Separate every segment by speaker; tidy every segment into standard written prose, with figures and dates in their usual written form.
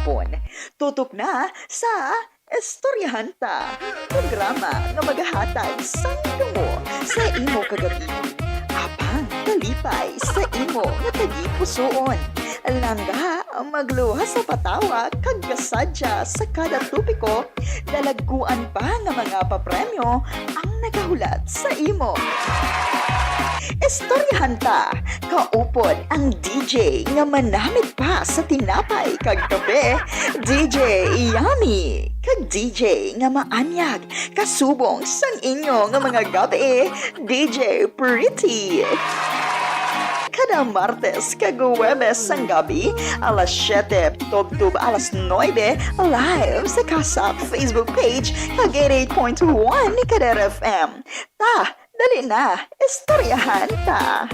Speaker 1: hapon. Tutok na sa Istoryahan Ta, programa nga maghahatag sa tungo sa imo kagabi. Apang kalipay sa imo nga tagipusoon. Langga ang magluha sa patawa kag kasadya sa kada tupiko, dalagkuan pa nga mga papremyo ang nagahulat sa imo. Istoryahan Ta, kaupod ang DJ nga manamit pa sa tinapay kag kape, DJ Yummy, kag DJ nga maanyag kasubong sang inyo nga mga gabi, DJ Pretty. Kada Martes kag Huwebes sang gabi, alas 7, tub-tub alas 9, live sa Kasak Facebook page kag 88.1 ni Kader FM. Ta, dali na, istoryahan ta.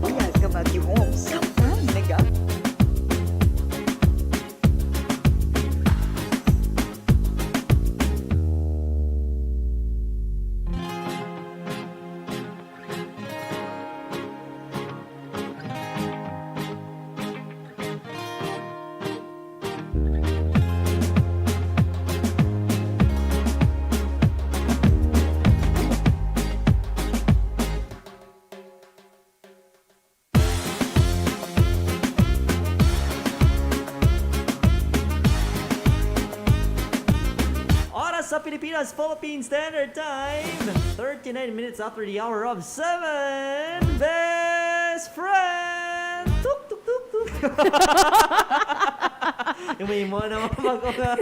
Speaker 1: Uyag ka mag-ihom sa pang naga.
Speaker 2: Oras sa Pilipinas, Philippine Standard Time, 39 minutes after the hour of 7. Best friend! Tuk, tuk, tuk, tuk. Yung may mo naman bago nga.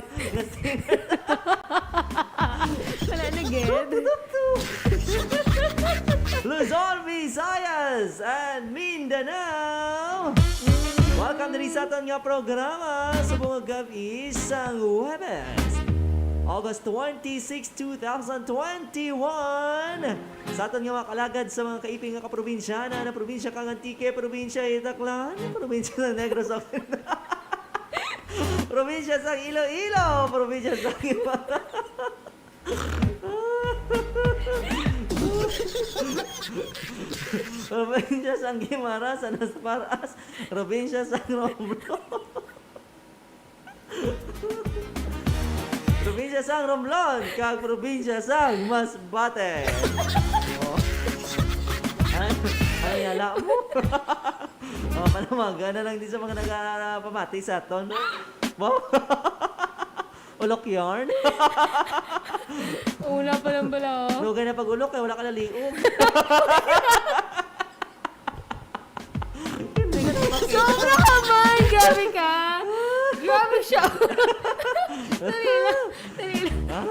Speaker 3: Wala na, Ged.
Speaker 2: Tuk, tuk. Luzon, Visayas, and Mindanao. Welcome na rin sa aton nga programa sa mga gabi isang Huwebes. August 26, 2021. Sa aton nga makalagad sa mga kaiping nga kaprobinsyana na probinsya kang Antique, probinsya Itaklan, probinsya ng Negros Occidental, probinsya sa Iloilo, probinsya sa probinsya sa Guimaras, sa Nasparas, probinsya sa Romblon, probinsya sang Romblon, kag probinsya sang Masbate. Oh. Ay, ala mo. Oh, panamaga na lang din sa mga nagpamati sa aton. Wow. Ulok yarn.
Speaker 3: Una pa lang bala.
Speaker 2: Lugay na pag-ulok, wala ka naliog.
Speaker 3: Sobra ka man! Grabe ka! Grabe siya! Dali lang. Dali lang.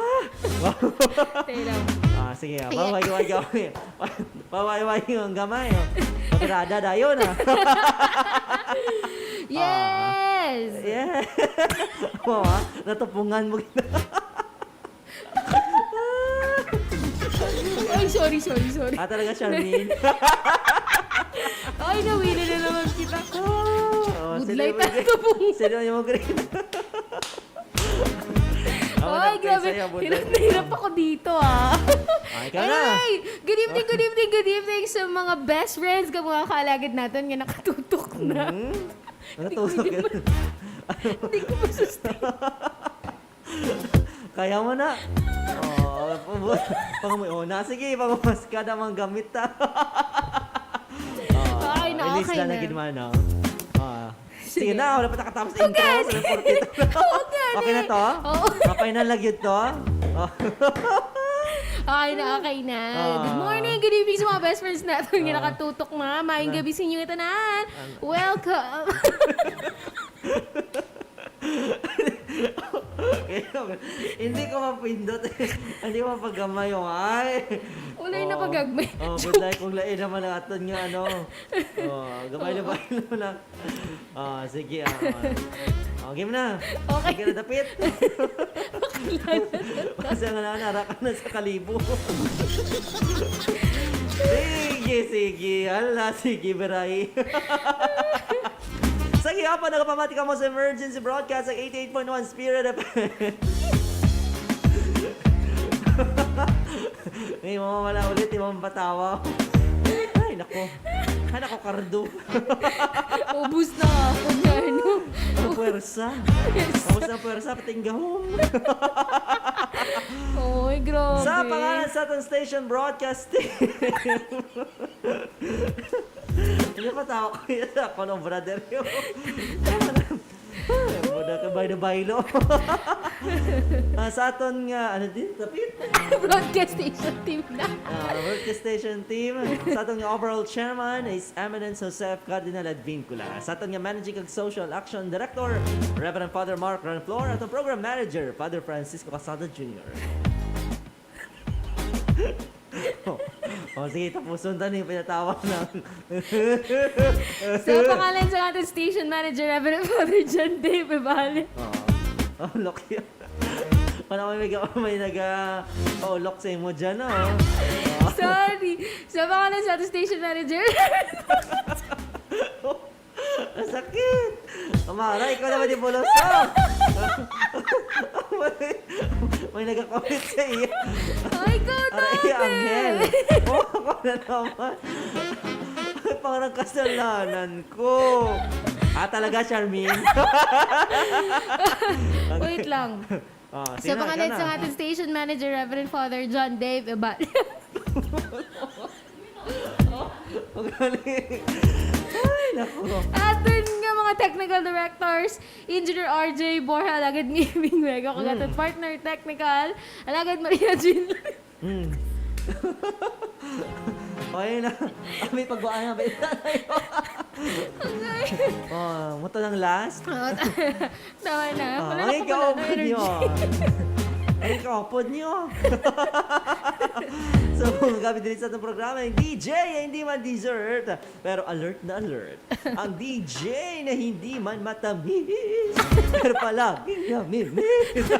Speaker 3: Dali lang.
Speaker 2: Sige. Baway-way. Baway-way yung gamay. Pagkirada dayo na.
Speaker 3: Yes!
Speaker 2: Yeah. Mama, natupungan mo.
Speaker 3: Ay, sorry.
Speaker 2: Talaga, Charmaine.
Speaker 3: Ay, nawili na naman kita. Good light
Speaker 2: sino
Speaker 3: ito po.
Speaker 2: Sino yung green?
Speaker 3: Ay, grabe. Hirap ako dito, ah.
Speaker 2: Ay, ka na.
Speaker 3: Ay, good evening sa mga best friends, ka mga kaalagad natin nga nakatutok na.
Speaker 2: Natulog ka.
Speaker 3: Hindi ko masustain.
Speaker 2: Kaya mo na. Sige, pangumas ka namang gamit ta.
Speaker 3: Ay, na,
Speaker 2: Ilis
Speaker 3: okay
Speaker 2: na
Speaker 3: na.
Speaker 2: naging no? Sige na, wala pa nakatapos sa intro. Okay na to?
Speaker 3: Oo.
Speaker 2: Okay na lang yun to?
Speaker 3: Okay na. Good morning, good evening sa mga best friends natin. Yung nakatutok na. Maayong gabi sa inyo itanan. Welcome.
Speaker 2: Hindi ko mapindot. Hindi ko mapagamay yung ay.
Speaker 3: Lain na pagagmay.
Speaker 2: Budlay kung lain naman ang aton nga ano. Gamay na ba naman na. Sige. Game na.
Speaker 3: Okay.
Speaker 2: Sige na dapit. Kasi nga narakan na sa kalibo. Sige. Hala, sige, beray. Sige, pa nakapamati ka mo sa emergency broadcast ng 88.1 Spirit FM. Ngayon, mamamala ulit, yung mamapatawa. Ay, nako, kardo.
Speaker 3: Ubus na ako niya, ano?
Speaker 2: Ang puwersa. Tapos ang puwersa, pating gahom.
Speaker 3: Oy, grabe.
Speaker 2: Sa pangalan sa ating station broadcasting. Hindi pa tao ko yun. Ako ng brother yun. Muna ka by the bailo. Sa aton nga, ano din? Tapit?
Speaker 3: Broadcast station team na.
Speaker 2: Broadcast station team. Sa aton nga overall chairman is Eminence Joseph Cardinal Advincula. Sa aton nga managing and social action director, Reverend Father Mark Ranflor. At ang program manager, Father Francisco Casado Jr. Sige, tapusun tayo yung pinatawag ng...
Speaker 3: Sa pangalan sa ating station manager, Reverend Father John Dave Ebale.
Speaker 2: Lock yun. Wala may nag-lock sa mo dyan,
Speaker 3: Sorry. Sa pangalan sa ating station manager,
Speaker 2: Sakit! Amara, ikaw naman yung buloso! may nag-comment sa iyo.
Speaker 3: ay, ikaw
Speaker 2: Aray, Angel!
Speaker 3: namin.
Speaker 2: Ako na naman. Parang kasalanan ko. Talaga, Charmin?
Speaker 3: Wait lang. Sa pangalan sa ating station manager, Reverend Father John Dave Ebale.
Speaker 2: Magaling. Ay, naku.
Speaker 3: Atin nga mga technical directors, Engineer RJ Borja, alagad ni Mingwego, kagatot partner technical, alagad Maria Jean.
Speaker 2: Okay na. May pagbaan na. Muto ng last.
Speaker 3: Tama na. Wala na
Speaker 2: Ay,
Speaker 3: ko pala na energy.
Speaker 2: Ay, kapod niyo. So, gabi din sa itong programa, yung DJ na hindi man dessert, pero alert na alert. Ang DJ na hindi man matamis, pero palaging namimiss.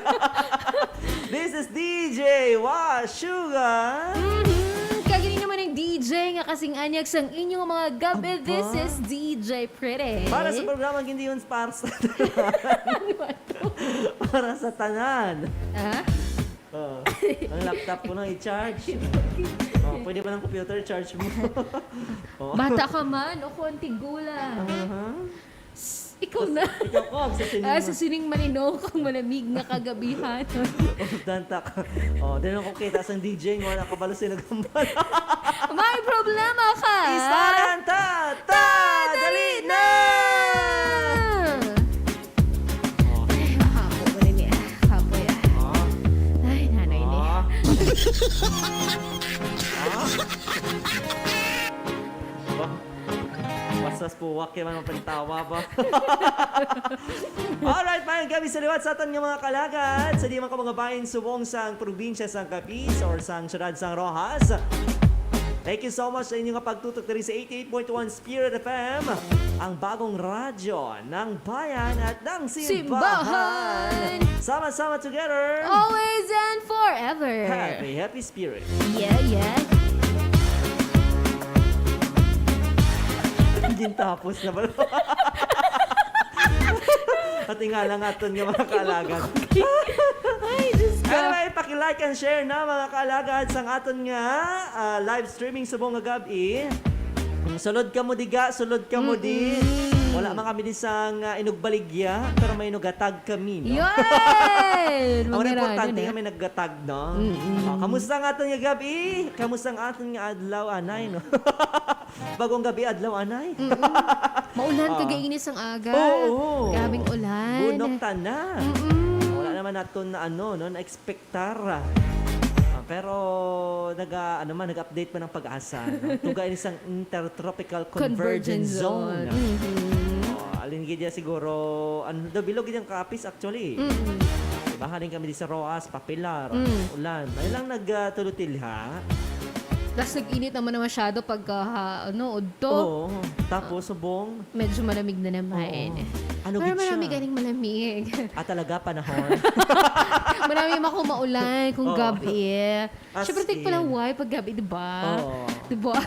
Speaker 2: This is DJ Washuga.
Speaker 3: Kagaling naman ng DJ nga kasing anyag sang inyong mga gabi.
Speaker 2: Aba.
Speaker 3: This is DJ Pretty.
Speaker 2: Para sa programang hindi yun para sa tanan. Para sa tanan.
Speaker 3: Ah?
Speaker 2: Ang laptop ko nang i-charge. Pwede ba ng computer charge mo?
Speaker 3: Bata ka man o konti gula. Ikaw na.
Speaker 2: Ikaw ko, sa sinima.
Speaker 3: Sa sining manino kang malamig na kagabihan.
Speaker 2: Dantak. Din ako kita sa DJ ng mga nakabalo sinagambal.
Speaker 3: May problema ka!
Speaker 2: Istaranta! Dali na!
Speaker 3: Ay, makapo ko rin niya. Kapo yan. Ay, nanay niya.
Speaker 2: Basas po, wak man mapantawa ba? Alright, mayang gabi sa liwat sa aton nga mga kalagad. Sa di man ka mga bahin subong sang probinsya sang Capiz or sang syudad sang Rojas. Thank you so much sa inyong pagtutok diri sa 88.1 Spirit FM, ang bagong radyo ng bayan at ng simbahan. Sama-sama together.
Speaker 3: Always and forever.
Speaker 2: Happy spirit.
Speaker 3: Yeah.
Speaker 2: Hindi tapos na ba? At nga lang aton nga mga kaalagan.
Speaker 3: Ay, Diyos ko.
Speaker 2: Anyway, paki-like and share na mga kaalagan sang aton nga live streaming sa buong gabi. Sulod ka mo diga, sulod ka mo di. Wala man kami di sang inugbaligya, pero may inugatag kami, no?
Speaker 3: Yun!
Speaker 2: Ang
Speaker 3: Magmarado
Speaker 2: importante
Speaker 3: na.
Speaker 2: kami naggatag, no? Kamusta ang aton nga gabi? Kamusta ang aton nga adlaw, anay, no? Bagong gabi, adlaw, anay.
Speaker 3: Maulan kagainis ang aga.
Speaker 2: Oo.
Speaker 3: Grabing ulan.
Speaker 2: Bunok tana. Wala naman naton na ano, no, na-expectar. Pero nag-update pa ng pag-asa. No? Tugay isang intertropical convergence zone. Alin gidya siguro, bilog gidya Capiz actually. Diba, halin kami di sa Roas, Papilar, ulan. Ay lang nagtulutilha.
Speaker 3: Tapos nag-init naman na masyado pagka, udto.
Speaker 2: Oo. Tapos, subong.
Speaker 3: Medyo malamig na naman.
Speaker 2: Ano
Speaker 3: Pero
Speaker 2: gid siya?
Speaker 3: marami galing malamig.
Speaker 2: Talaga, panahon.
Speaker 3: Marami maulan kung
Speaker 2: Oo.
Speaker 3: gabi.
Speaker 2: As
Speaker 3: Siyempre, take pala
Speaker 2: in.
Speaker 3: why pag gabi, diba?
Speaker 2: Oo.
Speaker 3: Diba?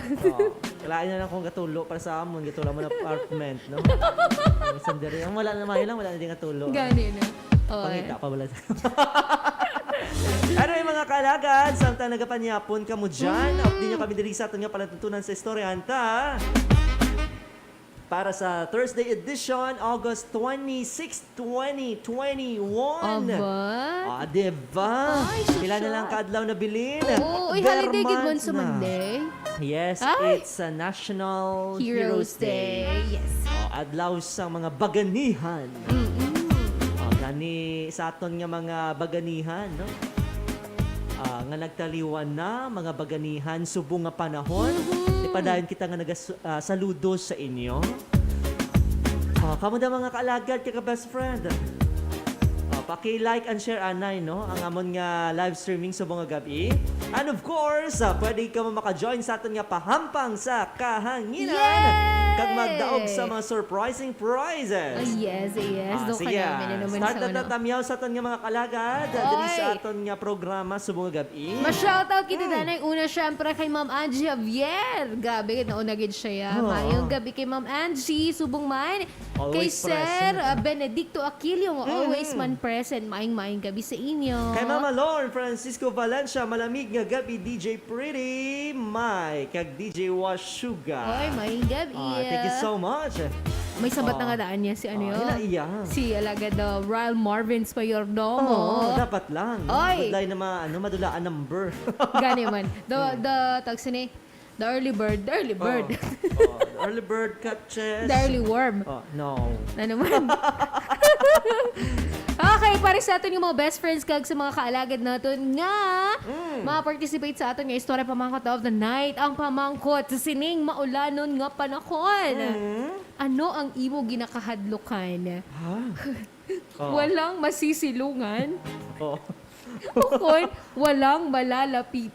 Speaker 2: Kailangan na lang kung katulo para sa amon. Gatulo mo na apartment, no? Sandiri. Ang wala naman lang, wala na din katulo.
Speaker 3: Gani na.
Speaker 2: Pangita pa wala. Ano yung mga kalagad? Samtang nagapanyapon ka mo dyan. Di nyo kami diri sa aton nga palatutunan sa istoryanta. Para sa Thursday edition, August 26, 2021.
Speaker 3: Aba?
Speaker 2: Diba?
Speaker 3: Ay, so
Speaker 2: Pila na
Speaker 3: sad.
Speaker 2: lang kaadlaw na bilin.
Speaker 3: Oo, holiday good one sa
Speaker 2: Berman na.
Speaker 3: Monday.
Speaker 2: Yes,
Speaker 3: Ay.
Speaker 2: it's a National
Speaker 3: Heroes Day. Yes.
Speaker 2: Adlaw sa mga baganihan. Gani sa aton nga mga baganihan, no? Nga nagtaliwan na mga baganihan subong nga panahon. Ipadayon kita nga saludo sa inyo. Kamo da mga kaalagad ka best friend. Paki-like and share anay, no? Ang amon nga live streaming sa mga gabi. And of course, pwede ka mo maka-join sa aton nga pahampang sa kahanginan.
Speaker 3: Yay!
Speaker 2: Kag magdaog sa mga surprising prizes.
Speaker 3: Yes. Doon ka
Speaker 2: Sige,
Speaker 3: namin na naman
Speaker 2: start
Speaker 3: sa
Speaker 2: na
Speaker 3: ano.
Speaker 2: tatamyaw sa aton nga mga kalagad. Dali sa
Speaker 3: Oy!
Speaker 2: aton nga programa sa mga gabi.
Speaker 3: Ma-shoutout kita danay. Una syempre kay Ma'am Angie Javier. Gabi, nauna gid siya.
Speaker 2: Oo.
Speaker 3: Mayong gabi kay Ma'am Angie. Subong man. Kay
Speaker 2: Always
Speaker 3: Sir
Speaker 2: present.
Speaker 3: Benedicto Aquilio. Always man present. Maing gabi sa inyo.
Speaker 2: Kay Mama Lorne, Francisco Valencia, malamig nga gabi, DJ Pretty Mike, kag DJ Washuga.
Speaker 3: Oy, maing gabi.
Speaker 2: Thank you so much.
Speaker 3: May sabat na nga daan niya si ano yun?
Speaker 2: Ila iya.
Speaker 3: Si Alagad Royal Marvin Spayordomo.
Speaker 2: Dapat lang.
Speaker 3: Oy!
Speaker 2: Budlay na madulaan number.
Speaker 3: Gani man. The tag sini, the early bird. The early bird.
Speaker 2: Early bird catches.
Speaker 3: The early worm.
Speaker 2: No.
Speaker 3: Na naman. Okay, para sa atin yung mga best friends kag sa mga kaalagad natin nga ma-participate sa atin nga istorya pamangkot of the night. Ang pamangkot sa sining maulanon nga panahon. Ano ang imo ginakahadlukan? Walang masisilungan.
Speaker 2: Oh.
Speaker 3: Bukod, walang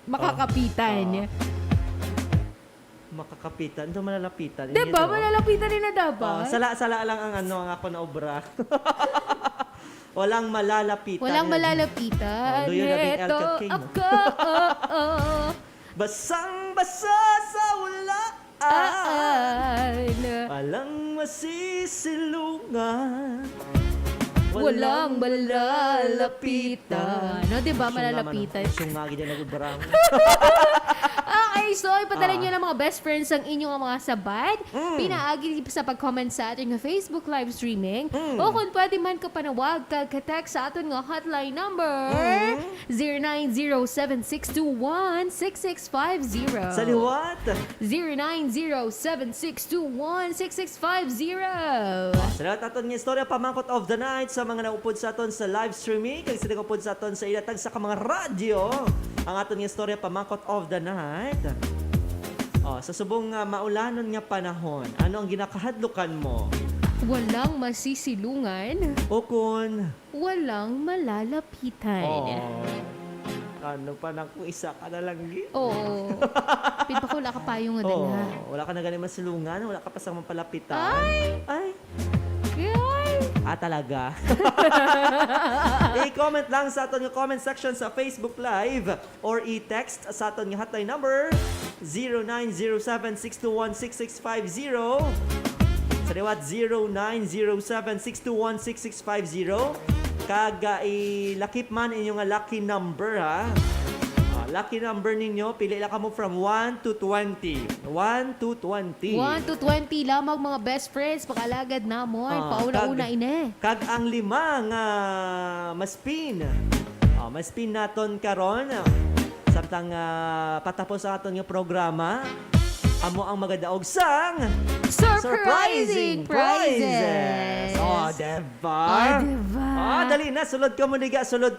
Speaker 3: makakapitan.
Speaker 2: Makakapitan. Ito malalapitan.
Speaker 3: Diba? Malalapitan rin na dapat.
Speaker 2: Sala lang ang ako na obra. Walang malalapitan.
Speaker 3: Walang malalapitan.
Speaker 2: Doon yun nating El
Speaker 3: Ito
Speaker 2: King, no?
Speaker 3: ako.
Speaker 2: Basang-basa sa walaan. Walang masisilungan.
Speaker 3: Walang malalapitan. No, diba? Malalapitan.
Speaker 2: Siyong nga gina nag-ubrang.
Speaker 3: Okay, so ipadala nyo ng mga best friends ang inyong mga sabat. Pinaagi sa pag-comment sa ating Facebook live streaming. O kung pwede man ka panawag, ka-text sa ating nga hotline number 0907-621-6650.
Speaker 2: Sa liwat.
Speaker 3: 0907-621-6650.
Speaker 2: Salamat aton nga istorya pamangkot of the night sa mga naupod sa aton sa live streaming. Kag sila upod sa aton sa ilatag sa mga radyo. Ang aton nga istorya pamangkot of the night. Sa subong maulanon nga panahon, ano ang ginakahadlukan mo?
Speaker 3: Walang masisilungan.
Speaker 2: O kun...
Speaker 3: Walang malalapitan.
Speaker 2: Ano pa na kung isa ka na lang gid?
Speaker 3: Oo. Pipa ko, wala ka payong nga dala.
Speaker 2: Wala ka na ganin masilungan, wala ka pa sa mapalapitan. Ay. Talaga. I-comment lang sa aton yung comment section sa Facebook Live or i-text sa aton yung hotline number 0907-621-6650. Sa liwat 0907-621-6650. Kaga ilakip man inyong nga lucky number ha. Lucky number ninyo, pili lang kamo from 1 to 20. 1 to 20.
Speaker 3: 1 to 20 lamang mga best friends. Pakalagad na mo. Pauna-una ine.
Speaker 2: Kag ang lima nga maspin. Maspin naton karon. Samtang patapos ang aton nga programa. Amo ang magadaog sang
Speaker 3: Surprising prizes!
Speaker 2: Diba?
Speaker 3: Diba?
Speaker 2: Dali na. Sulod ka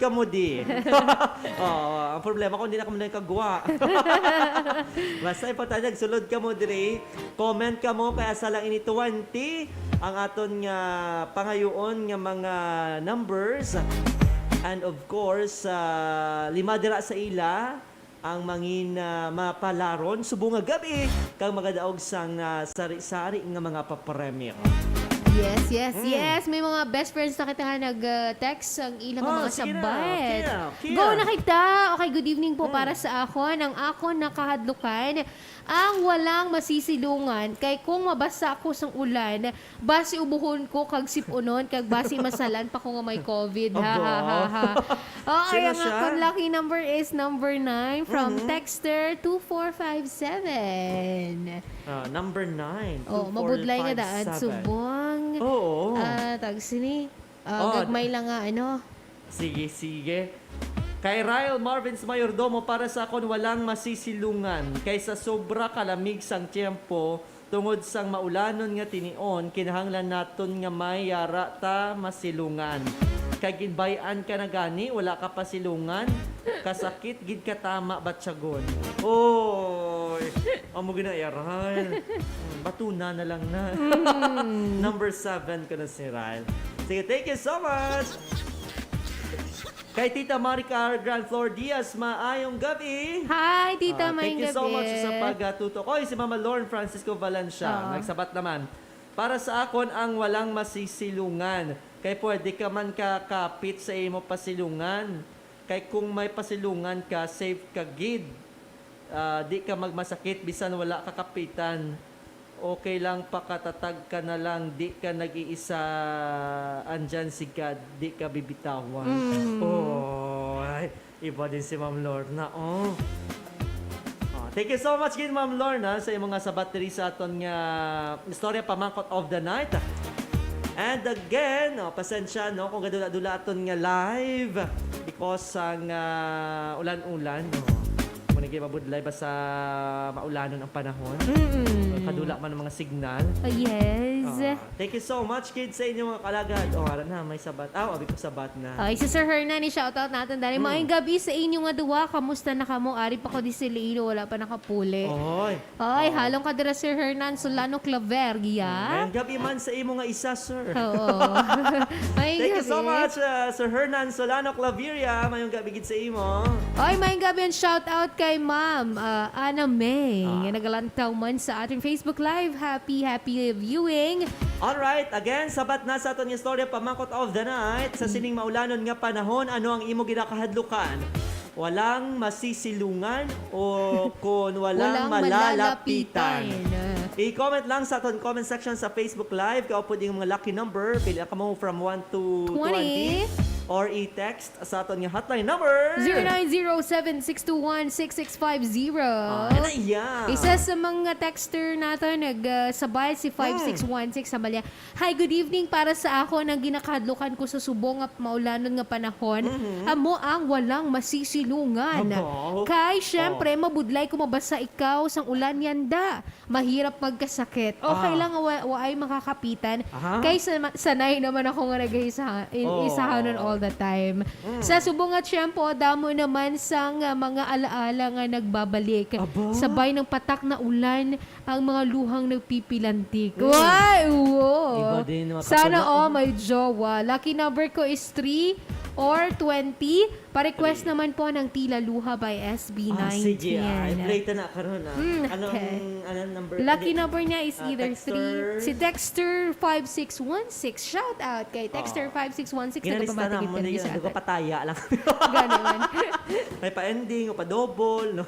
Speaker 2: mo di. Ang problema kung hindi na ka mo na kagwa. Basta importante, sulod ka mo diri. Comment ka mo kaya sa lang ini 20 ang aton nga pangayoon nga mga numbers. And of course, lima dira sa ila ang mangin mapalaron subong nga gabi kang magadaog sang sari-sari nga mga papremyo.
Speaker 3: Yes. May mga best friends na kita nga nag-text ang ilang mga
Speaker 2: sige na.
Speaker 3: sabat.
Speaker 2: Kia.
Speaker 3: Go na kita! Okay, good evening po para sa ako. Ang ako nakahadlukan ang walang masisilungan kay kung mabasa ako sang ulan, basi ubuhon ko kag sipunon kag basi masalan pa ko nga may COVID. Ha ha ha ha. Okay,
Speaker 2: Sino
Speaker 3: ang
Speaker 2: siya?
Speaker 3: akong lucky number is number 9 from Texter 2457.
Speaker 2: Number 9.
Speaker 3: Oh, mabudlay nga daan subong.
Speaker 2: Oo.
Speaker 3: Tag sini.
Speaker 2: Oh,
Speaker 3: Gagmay lang nga ano.
Speaker 2: Sige. Kay Ryle Marvin's Mayordomo para sa akon walang masisilungan kaysa sobra kalamig sang tiyempo tungod sang maulanon nga tinion kinahanglan naton nga may yara ta masilungan. Kay ginbayan ka na gani wala ka pasilungan kasakit gid ka tama batsagon. Oy. Amo gina Ryle. Batuna na lang na. Number 7 ko na si Ryle. Sige, thank you so much. Kay Tita Maricar Grand Floor Diaz, maayong gabi.
Speaker 3: Hi, Tita
Speaker 2: Thank
Speaker 3: Maing
Speaker 2: you so
Speaker 3: gabi.
Speaker 2: much sa pagtutok. Oy, si Mama Lauren Francisco Valencia, nagsabat naman. Para sa akon ang walang masisilungan. Kay pwede ka man kakapit sa imo pasilungan. Kay kung may pasilungan ka, safe ka gid. Di ka magmasakit bisan wala kakapitan. Okay lang pakatatag ka na lang, di ka nag-iisa, andyan si God, di ka bibitawan. Oh, ay, iba din si Ma'am Lorna. Thank you so much again, Ma'am Lorna, sa imong nga sabat diri sa aton nga istorya pamangkot of the night. And again, pasensya no kung gadula-dula aton nga live because ang ulan-ulan. Muna kayo mabudlay ba sa maulanon ang panahon? Kadula man ng mga signal.
Speaker 3: Yes.
Speaker 2: Thank you so much, kids, sa inyong mga kalagad. Ara na, may sabat. Abi ko sabat na.
Speaker 3: Ay, si Sir Hernan, i-shoutout natin dali. Maayong gabi sa inyo nga duwa. Kamusta na kamo? Ari pa ko di si Leino, wala pa nakapuli.
Speaker 2: Oy.
Speaker 3: Ay, halong ka dira Sir Hernan Solano Claver, ya?
Speaker 2: Ngayong gabi man sa imo nga isa, sir.
Speaker 3: Oo. Maayong
Speaker 2: Thank you
Speaker 3: gabi.
Speaker 2: so much, Sir Hernan Solano Claveria. Mayong gabi gid sa imo.
Speaker 3: Ay, maayong gabi and shoutout kay Ma'am Ana May. Nga nagalantaw man sa ating Facebook Live. Happy viewing.
Speaker 2: Alright, again, sabat na sa aton nga istorya pamangkot of the night. Sa sining maulanon nga panahon, ano ang imo ginakahadlukan? Walang masisilungan o kung walang malalapitan. I-comment lang sa aton comment section sa Facebook Live. Kaupo din mga lucky number. Pili ka mo from 1 to 20. Or i-text sa aton nga hotline number.
Speaker 3: 0907-621-6650.
Speaker 2: Ano yan?
Speaker 3: Isa sa mga texter natin, nagsabay si 5616 sa Malya. Hi, good evening para sa ako nang ginakadlukan ko sa subong at maulanon nga panahon. Amo ang walang masisilungan.
Speaker 2: Abo.
Speaker 3: Kay, syempre, mabudlay kung mabasa ikaw sang ulan yanda. Mahirap magkasakit. Okay lang waay makakapitan. Kay sanay naman ako nga nag-isahanon all the time. Sa subong at syempo, damo naman sang mga alaala nga nagbabalik. Sabay ng patak na ulan, ang mga luhang nagpipilantik. Wow!
Speaker 2: Iba din, mga
Speaker 3: Sana
Speaker 2: katulad.
Speaker 3: may jowa. Lucky number ko is 3 or 20. Pa-request naman po ng Tila Luha by SB19.
Speaker 2: Sige, i-play ta na karon.
Speaker 3: Okay.
Speaker 2: Anong number?
Speaker 3: Lucky number niya is either
Speaker 2: Texter.
Speaker 3: 3. Si Dexter5616. Shout out kay Dexter5616.
Speaker 2: Ginalista na mo
Speaker 3: Nagpamatigit
Speaker 2: na
Speaker 3: sa
Speaker 2: yun. Pataya lang.
Speaker 3: Ganon.
Speaker 2: May pa-ending o pa-double. No?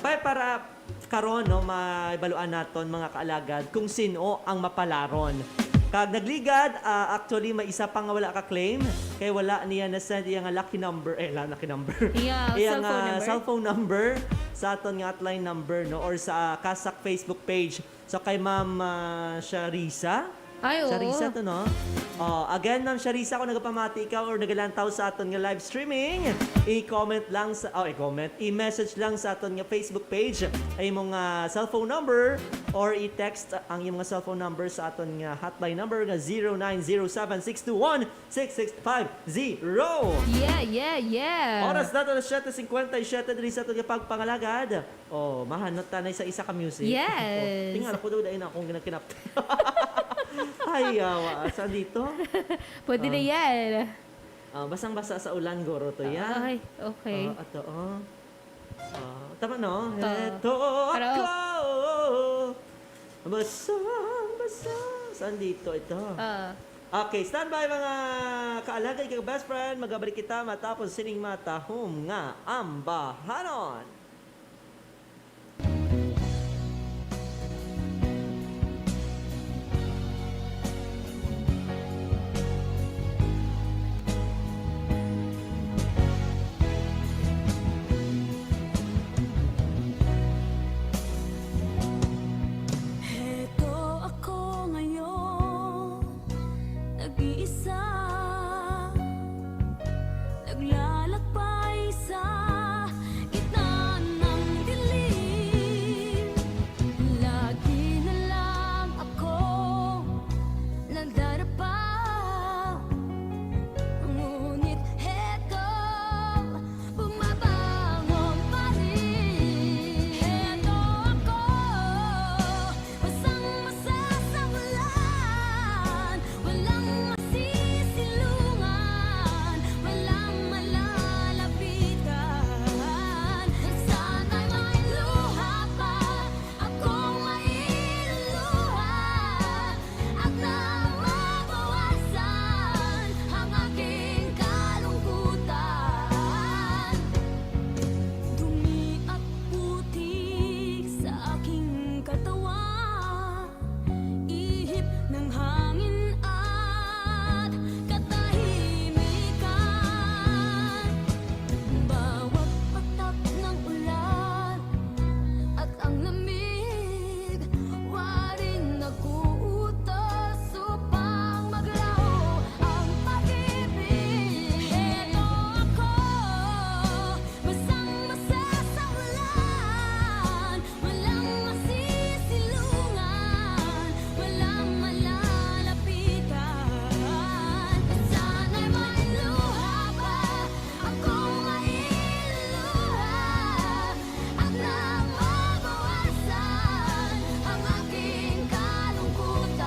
Speaker 2: Para karon no, maibaluan naton mga kaalagad kung sino ang mapalaron. Kag nagligad, actually may isa pa nga wala ka claim kay wala niya na send iyang lucky number lucky number.
Speaker 3: Yeah,
Speaker 2: Iyang
Speaker 3: cellphone number.
Speaker 2: cellphone number sa aton nga hotline number no or sa Kasak Facebook page. So kay Ma'am Sharisa.
Speaker 3: Ay, oo.
Speaker 2: Sharisa to no. Again Ma'am Sharisa kung nagapamati ka or nagalantaw sa aton nga live streaming, i-comment lang sa i-message lang sa aton nga Facebook page ay imong cellphone number or i-text ang imong cellphone number sa aton nga hotline number nga 0907-621-6650.
Speaker 3: Yeah.
Speaker 2: Oras nato na 7:57 diri sa aton nga pagpangalagad. Mahanot tanay sa isa ka music.
Speaker 3: Yes.
Speaker 2: Tingnan ako daw dahil na akong ginakinap. Ay, saan dito?
Speaker 3: Pwede na yan.
Speaker 2: Basang-basa sa ulan, goro to ya.
Speaker 3: Ay, okay.
Speaker 2: Ato, tama no?
Speaker 3: Ito.
Speaker 2: Ito
Speaker 3: Pero-
Speaker 2: ako. Basang-basa. Saan dito ito? Okay, stand by mga kaalagay kay best friend. Magabalik kita matapos sining matahom nga ambahanon.
Speaker 4: Heto ako ngayon, nag-iisa, naglalakbay sa gitna ng dilim. Lagi na lang ako nandarapa, ngunit heto, bumabangon pa rin. Heto ako, basang-basa sa ulan, walang masisilungan, walang malalapitan. Sana'y may luha pa akong mailuluha, at na mabawasan ang aking kalungkutan. Dumi at putik sa aking katawan, ihip ng hangin at katahimikan. Bawat patak ng ulan at ang lamig, waring nag-uutos upang maglaho ang pag-ibig. Heto ako, basang-basa sa ulan, walang masisilungan, walang malalapitan. Sana'y may luha pa akong mailuluha, at na mabawasan ang aking kalungkutan.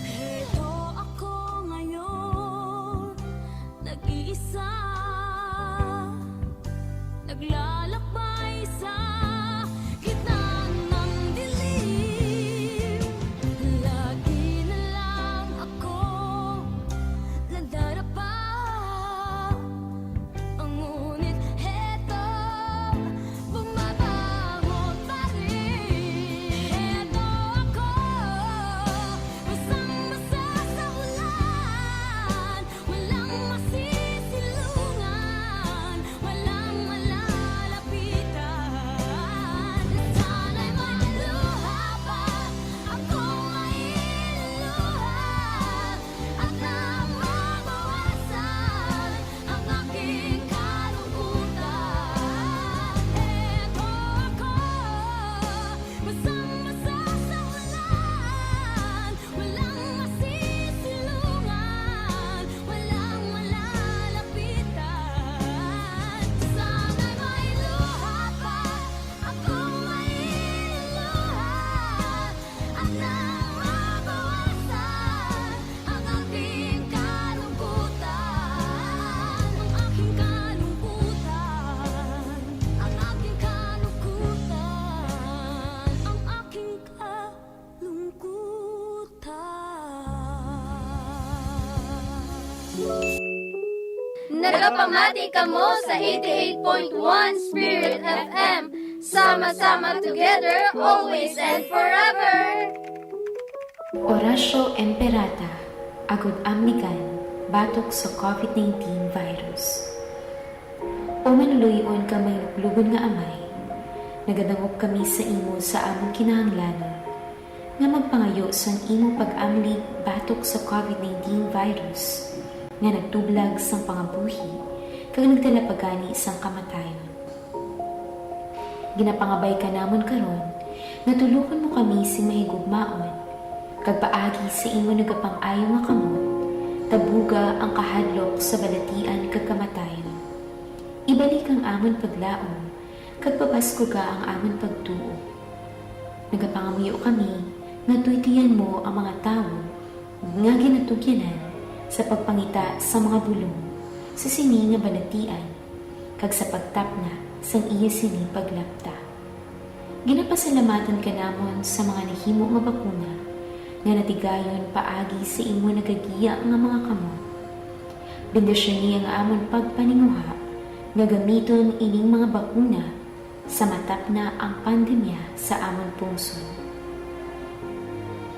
Speaker 4: Heto ako ngayon, nag-iisa, naglalakbay sa gitna ng dilim. Lagi na lang ako nandarapa, ngunit heto, bumabangon pa rin. Heto ako, basang-basa sa ulan, walang masisilungan, walang malalapitan. Sana'y may luha pa akong mailuluha, at na mabawasan ang aking kalungkutan. Heto ako, basang-basa sa ulan, walang masisilungan, walang malalapitan. Sana'y may luha pa akong mailuluha, at na mabawasan ang aking kalungkutan. Ang aking kalungkutan, ang aking kalungkutan, ang aking kalungkutan.
Speaker 5: Nagapamati ka mo sa 88.1 Spirit FM. Sama-sama together, always and forever.
Speaker 6: Orasyo Emperata, Agud Amnikan, Batok sa COVID-19 virus. O manuluyon ka may luglugon nga amay, nagadangop kami sa imo sa among kinahanglanon. nga magpangayo sa imo pag-amlig batok sa COVID-19 virus nga nagtublag sang pangabuhi kag nagdala pagani sang kamatayon. Ginapangabay ka namon karon nga tulungan mo kami si mahigugmaon kag paagi sa imo nagapang-ayo nga kamot tabuga ang kahadlok sa balatian kag kamatayon. Ibalik ang amon paglaom kag pabasko ka ang amon pagtuo. Nagapangamuyo kami nga tuytiyan mo ang mga tawo nga ginatugyanan sa pagpangita sa mga bulong sa sini nga balatian kag sa pagtapna sang iya sini paglapta. Ginapasalamatan ka namon sa mga nahimo nga bakuna nga natigayon paagi sa imo nagagiya nga mga kamot. Bendisyon niya ang amon pagpaninguha nga gamiton ining mga bakuna sa matapna ang pandemya sa amon pungsod.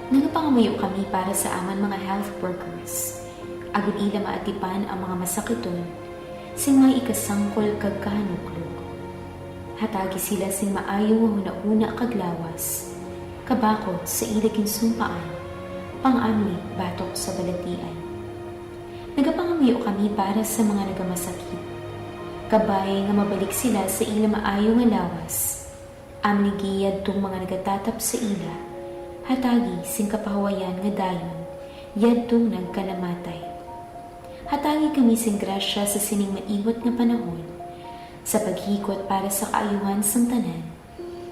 Speaker 6: Nagapangamuyo kami para sa amon mga health workers. Agud ila maatipan ang mga masakiton sing may ikasangkol kag kahanuklog. Hatagi sila sing maayo nga hunahuna kag lawas, kabakot sa ila ginsumpaan, pang-amli batok sa balatian. Nagapangamuyo kami para sa mga nagamasakit. Kabay nga mabalik sila sa ila maayo nga lawas. Amligiyad tong mga nagatatap sa ila, hatagi sing kapahawayan nga dayon, yadtong nagkalamatay. Hatagi kami sing grasya sa sining maiwat nga panahon, sa paghikot para sa kaayuhan sang tanan,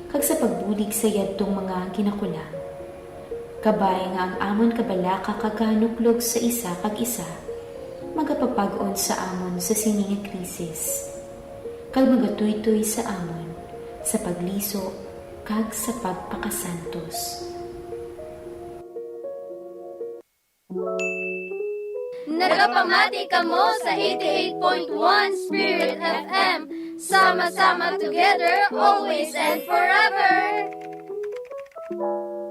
Speaker 6: kag sa pagbulig sa yadtong mga ginakulang. Kabay nga ang amon kabalaka kaganuklog sa isa kag isa, magapapag-on sa amon sa sining nga krisis, kag magatuytoy sa amon sa pagliso kag sa pagpakasantos.
Speaker 5: Nagapamati ka mo sa 88.1 Spirit FM. Sama-sama together, always and forever.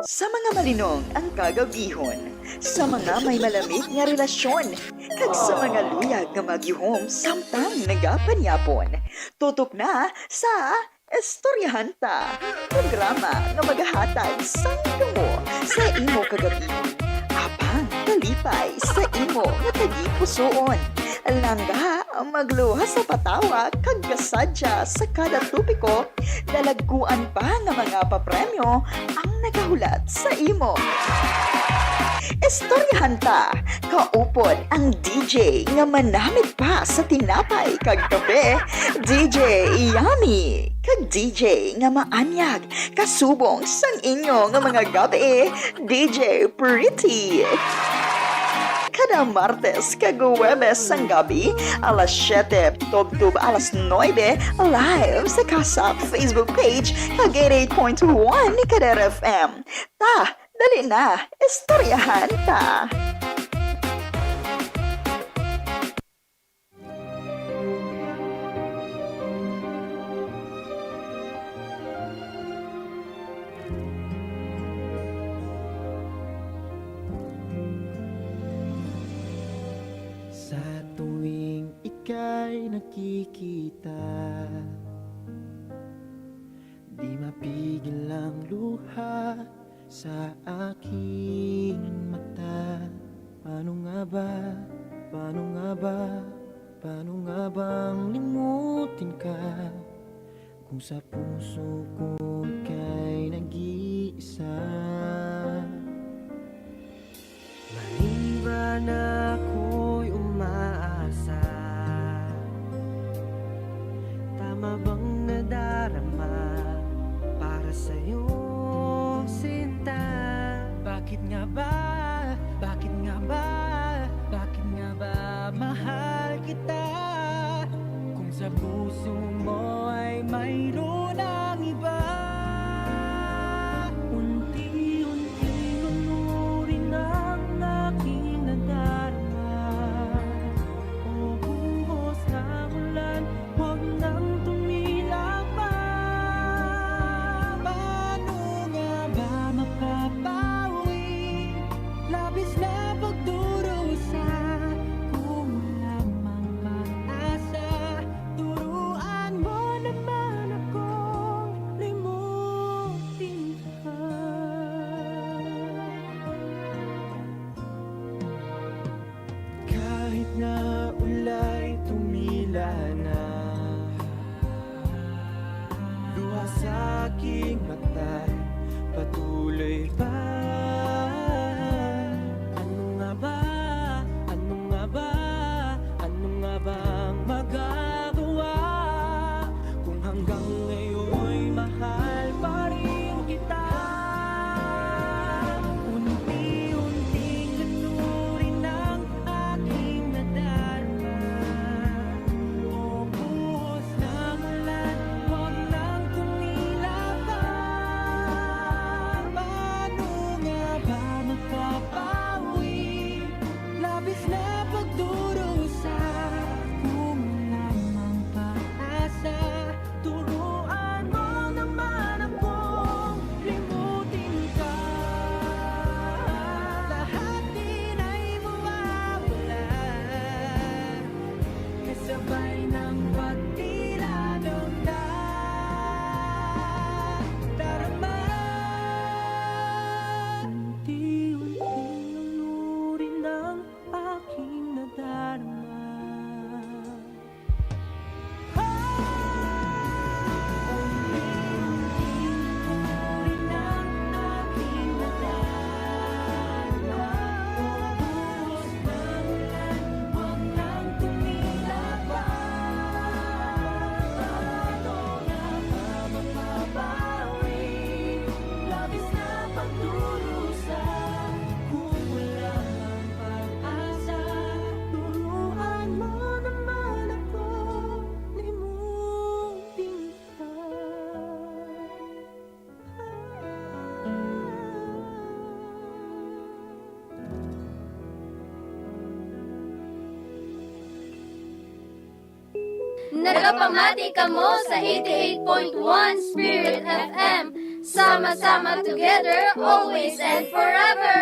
Speaker 1: Sa mga malinong ang kagawgihon, sa mga may malamig nga relasyon, kag sa mga luyag nga magyuhom samtang nagapanyapon. Tutok na sa Istoryahan Ta, programa nga maghahatag sang gamo sa imo kagabihon. Apang kalipay sa imo nga tagipusoon. Langga magluha sa patawa kag kasadya sa kada tupiko, dalagkuan pa nga mga papremyo ang nagahulat sa imo. Istoryahan Ta, kaupod ang DJ nga manamit pa sa tinapay kag kape, DJ Yummy, kag DJ nga maanyag kasubong sang inyo nga mga gabi, DJ Pretty. Kada Martes kag Huwebes sang gabi, alas 7, tub-tub alas 9, live sa Kasak Facebook page kag 88.1 Kader FM. Ta, dali na, istoryahan ta.
Speaker 7: Sa tuwing ika'y nakikita, di mapigil ang luha sa aking mata. Paano nga ba, paano nga ba, paano nga bang limutin ka kung sa puso ko ika'y nag-iisa? Maliban ako'y umaasa, tama bang nadarama para sa'yo, sinta? Bakit nga ba, bakit nga ba, bakit nga ba mahal kita kung sa puso mo ay mayroon ang iba? Unti-unti lunurin ang aking nadarama, o buhos ng ulan, huwag nang tumila pa. Paano nga ba makapawi, labis na pagdurusa, kung lamang pag-asa, turuan mo naman ako sa aking mata, patuloy ba? Ano nga ba? Ano nga ba? Ano nga ba ang magagawa? Kung hanggang ngayon'y mahal pa rin kita. Unti-unting lanurin ang aking nadarama. O buhos ng ulan, huwag nang tumila pa. Paano nga ba makapawi? Labis na pagdurusa, kung lamang paasa. Turuan mo naman akong limutin ka. Lahat din ay mawawala, kasabay ng pagtira ng darama. Unti-unting lanurin ang aking nadarama.
Speaker 5: Nagapamati ka mo sa 88.1 Spirit FM. Sama-sama together, always and forever.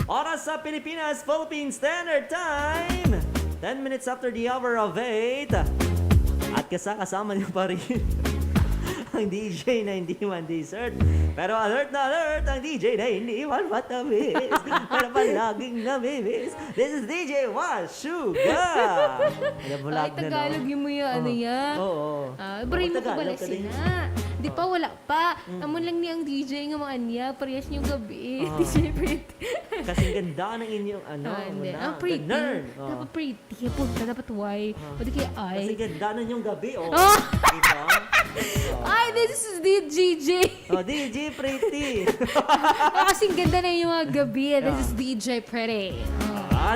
Speaker 2: Oras sa Pilipinas, Philippine Standard Time. 10 minutes after the hour of 8. At kasama niyo pa rin ang DJ na hindi man dessert. Pero alert na alert ang DJ na hindi man matamis. Pero palaging namimiss. This is DJ Washuga.
Speaker 3: Ay, Tagalog yung mo yung ano yan.
Speaker 2: Oo.
Speaker 3: Brain mo ko
Speaker 2: Tagalog
Speaker 3: bala
Speaker 2: ka din.
Speaker 3: sila. Di pa, wala pa. Amon lang ni ang DJ nga mga niya. Parehas niyong gabi. DJ pretty.
Speaker 2: Kasing ganda ng inyong ano.
Speaker 3: Hindi.
Speaker 2: na,
Speaker 3: Ang pretty.
Speaker 2: ganun.
Speaker 3: Dapat pretty. Punta, dapat why. Pwede kaya ay.
Speaker 2: Kasing ganda ng inyong gabi. Oh.
Speaker 3: Oh!
Speaker 2: Diba?
Speaker 3: Ay, this is the DJ.
Speaker 2: Oh, DJ pretty.
Speaker 3: Kasing ganda na yung mga gabi. This is DJ Pretty.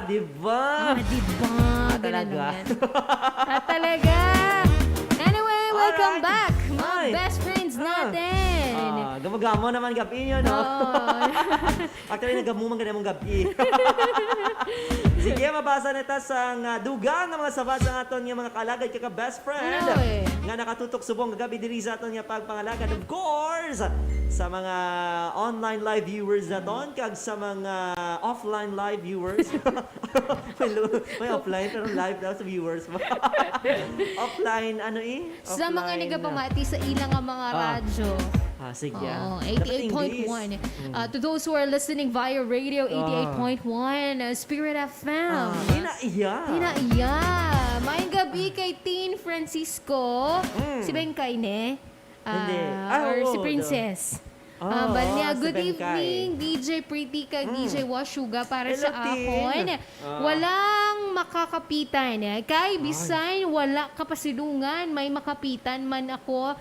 Speaker 2: Diba?
Speaker 3: Diba?
Speaker 2: talaga.
Speaker 3: Talaga. Anyway, welcome
Speaker 2: Alright.
Speaker 3: back, mga
Speaker 2: Ay.
Speaker 3: best friends natin.
Speaker 2: Gamagamo naman gabi nyo, no?
Speaker 3: Oh.
Speaker 2: Actually, nagamumang ganyan mong gabi. Sige, mabasa nita sa dugang ng mga sabat sa aton nga mga kalagad kaka best friend.
Speaker 3: Ano eh?
Speaker 2: Nga nakatutok subong gabi diri sa aton nga pagpangalagad. Of course, sa mga online live viewers naton kag sa mga offline live viewers. may offline pero live daw sa viewers. Offline, ano eh?
Speaker 3: Sa mga
Speaker 2: Offline,
Speaker 3: nagapamati sa ilang nga mga radyo.
Speaker 2: sige.
Speaker 3: Oh,
Speaker 2: Dapat
Speaker 3: 88.1.
Speaker 2: English.
Speaker 3: To those who are listening via radio, 88.1, Spirit FM.
Speaker 2: Inaiya.
Speaker 3: Hinaiya. Mayang gabi kay Teen Francisco. Si Bengkay, ne?
Speaker 2: Hindi.
Speaker 3: Or
Speaker 2: Oo,
Speaker 3: si Princess. Balnya, good evening, DJ Pretty kag DJ Washuga para
Speaker 2: Hello,
Speaker 3: sa
Speaker 2: Tin.
Speaker 3: akon. Walang makakapitan. Kay Bisan, wala kapasidungan. May makapitan man ako.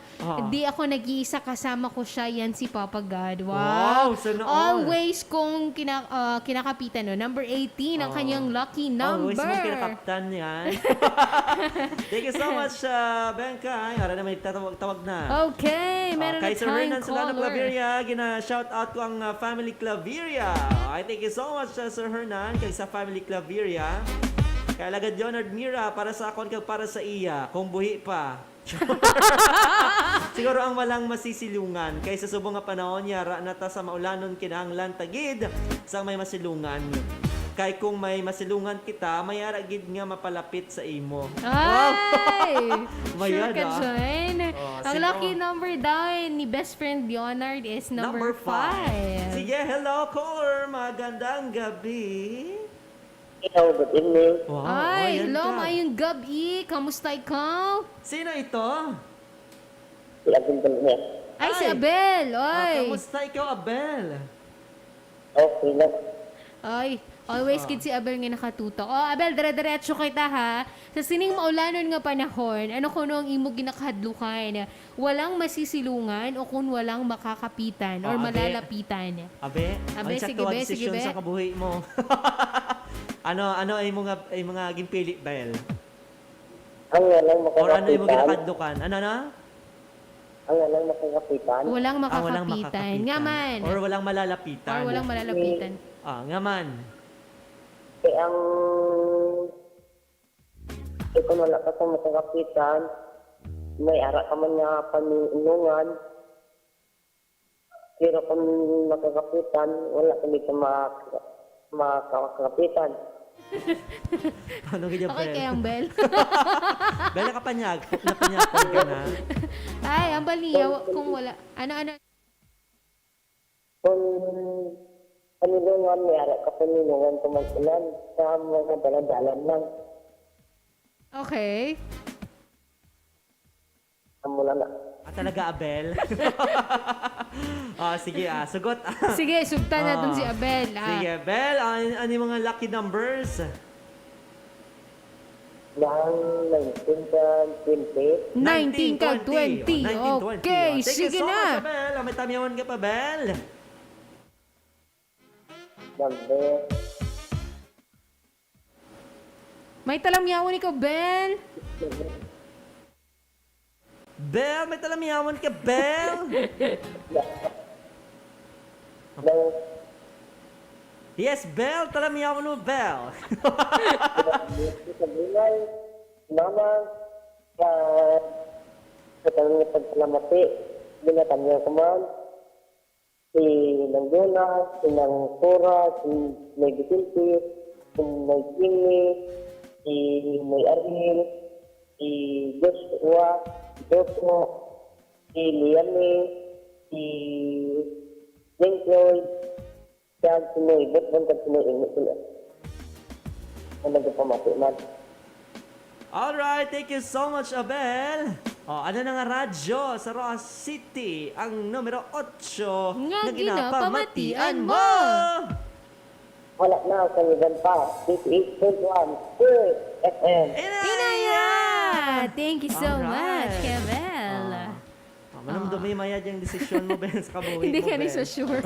Speaker 3: Di ako nag-iisa, kasama ko siya. Yan si Papa God.
Speaker 2: Wow, sana all.
Speaker 3: Always kong kinakapitan. No? Number 18, ang kanyang lucky number.
Speaker 2: Always mong kinakaptan yan. Thank you so much, Bengkay. Ara naman tawag na.
Speaker 3: Okay, meron
Speaker 2: Kay
Speaker 3: na
Speaker 2: Sir Hernan
Speaker 3: tayong
Speaker 2: Solano
Speaker 3: caller.
Speaker 2: Claveria, gina-shout out ko ang family Claveria. I thank you so much, Sir Hernan, kay sa family Claveria. Kaya lagad Leonard Mira, para sa akon kag para sa iya, kung buhi pa. Siguro ang walang masisilungan, kaysa subong nga panahon niya, ra na ta sa maulanon kinahanglan tagid, sang may masilungan. Kay kung may masilungan kita, may aragid nga mapalapit sa imo.
Speaker 3: Ay!
Speaker 2: Mayad,
Speaker 3: Sure ka
Speaker 2: ah.
Speaker 3: dyan.
Speaker 2: Oh,
Speaker 3: Ang
Speaker 2: sino?
Speaker 3: lucky number daw ni best friend Leonard is number 5.
Speaker 2: Sige, hello caller, magandang gabi.
Speaker 8: Hello, good evening.
Speaker 2: Wow,
Speaker 3: Ay,
Speaker 2: ayan
Speaker 3: hello,
Speaker 2: ka.
Speaker 3: mayong gabi. Kamusta ikaw?
Speaker 2: Sino ito?
Speaker 8: Si Abel Balmer.
Speaker 3: Ay, si
Speaker 2: Ay.
Speaker 3: Abel. Ay.
Speaker 2: Kamusta ikaw, Abel?
Speaker 8: Okay lang.
Speaker 3: Ay, always kid si Abel nga nakatutok. Oh, Abel, dire-diretso kita ha. Sa sining maulanon nga panahon, ano kuno ang imo ginakahadlukan? Walang masisilungan o kung walang makakapitan or
Speaker 2: Oh, Abe.
Speaker 3: malalapitan.
Speaker 2: Abe,
Speaker 3: Abe,
Speaker 2: ang
Speaker 3: sige,
Speaker 2: sakto
Speaker 3: be,
Speaker 2: ang
Speaker 3: sige,
Speaker 2: desisyon
Speaker 3: be.
Speaker 2: sa kabuhi mo. ano ay mga gimpili, Bel?
Speaker 8: Ang walang
Speaker 2: Or ano yung
Speaker 8: makakapitan.
Speaker 2: ginakadlukan? Ano na?
Speaker 8: Ang walang makakapitan.
Speaker 3: Walang
Speaker 2: Walang
Speaker 3: makakapitan. Nga man.
Speaker 2: Or walang malalapitan.
Speaker 3: Or walang malalapitan.
Speaker 2: Nga man.
Speaker 8: Kaya ang... Kung wala ka sa makakapitan, may ara ka man nga paninungan. Pero kung makakapitan, wala ka dito makakapitan.
Speaker 2: Ano ganyan,
Speaker 3: Okay
Speaker 2: Bel?
Speaker 3: kayang Bel.
Speaker 2: Bel, napanyag ka na.
Speaker 3: Ay, ang baliya. Kung wala. Ano?
Speaker 8: Kung paninungan, may ara ka paninungan kumantulan sa mga daladalan lang.
Speaker 3: Okay.
Speaker 8: Mula na.
Speaker 2: Talaga, Abel? Sige, sugot.
Speaker 3: Sige, sugtan natin si Abel.
Speaker 2: Sige, Bel, ano yung mga lucky numbers?
Speaker 8: Nang 19
Speaker 3: 19 kag 20.
Speaker 2: 19, 20.
Speaker 3: Okay,
Speaker 2: Thank
Speaker 3: sige
Speaker 2: you so
Speaker 3: na.
Speaker 2: much, Bel. May tamiyawan ka pa, Bel.
Speaker 8: number
Speaker 3: May talamyawan ikaw, Bel.
Speaker 2: Bel, may talamiyawan ka, Bel.
Speaker 8: ng
Speaker 2: Yes, Bel, talamiyawan mo, Bel.
Speaker 8: sa buhay, mama, sa kanyang pagsalamati, binatan niya kuman, si Nangguna, si Nangkura, si May Bisilti, si May Kimi, si May Aril, si Joshua, si Joko, si Liane, si Jane Floyd, siya si May Betman, at si May Ingat sila. Ang nagpapamati man.
Speaker 2: Alright, thank you so much, Abel. Ano na nga radyo sa Roa City, ang numero 8
Speaker 3: Nga
Speaker 2: na ginapamatian
Speaker 3: ginapamatian
Speaker 2: mo.
Speaker 3: mo.
Speaker 8: Wala na sa Ligan pa. 58.1 Spirit FM.
Speaker 3: Inaya! Thank you so
Speaker 2: Alright.
Speaker 3: much, Kebel.
Speaker 2: Manamdumi mayad yung desisyon mo, Ben, sa kabuhi
Speaker 3: Hindi
Speaker 2: mo,
Speaker 3: ka ni
Speaker 2: Ben.
Speaker 3: so sure.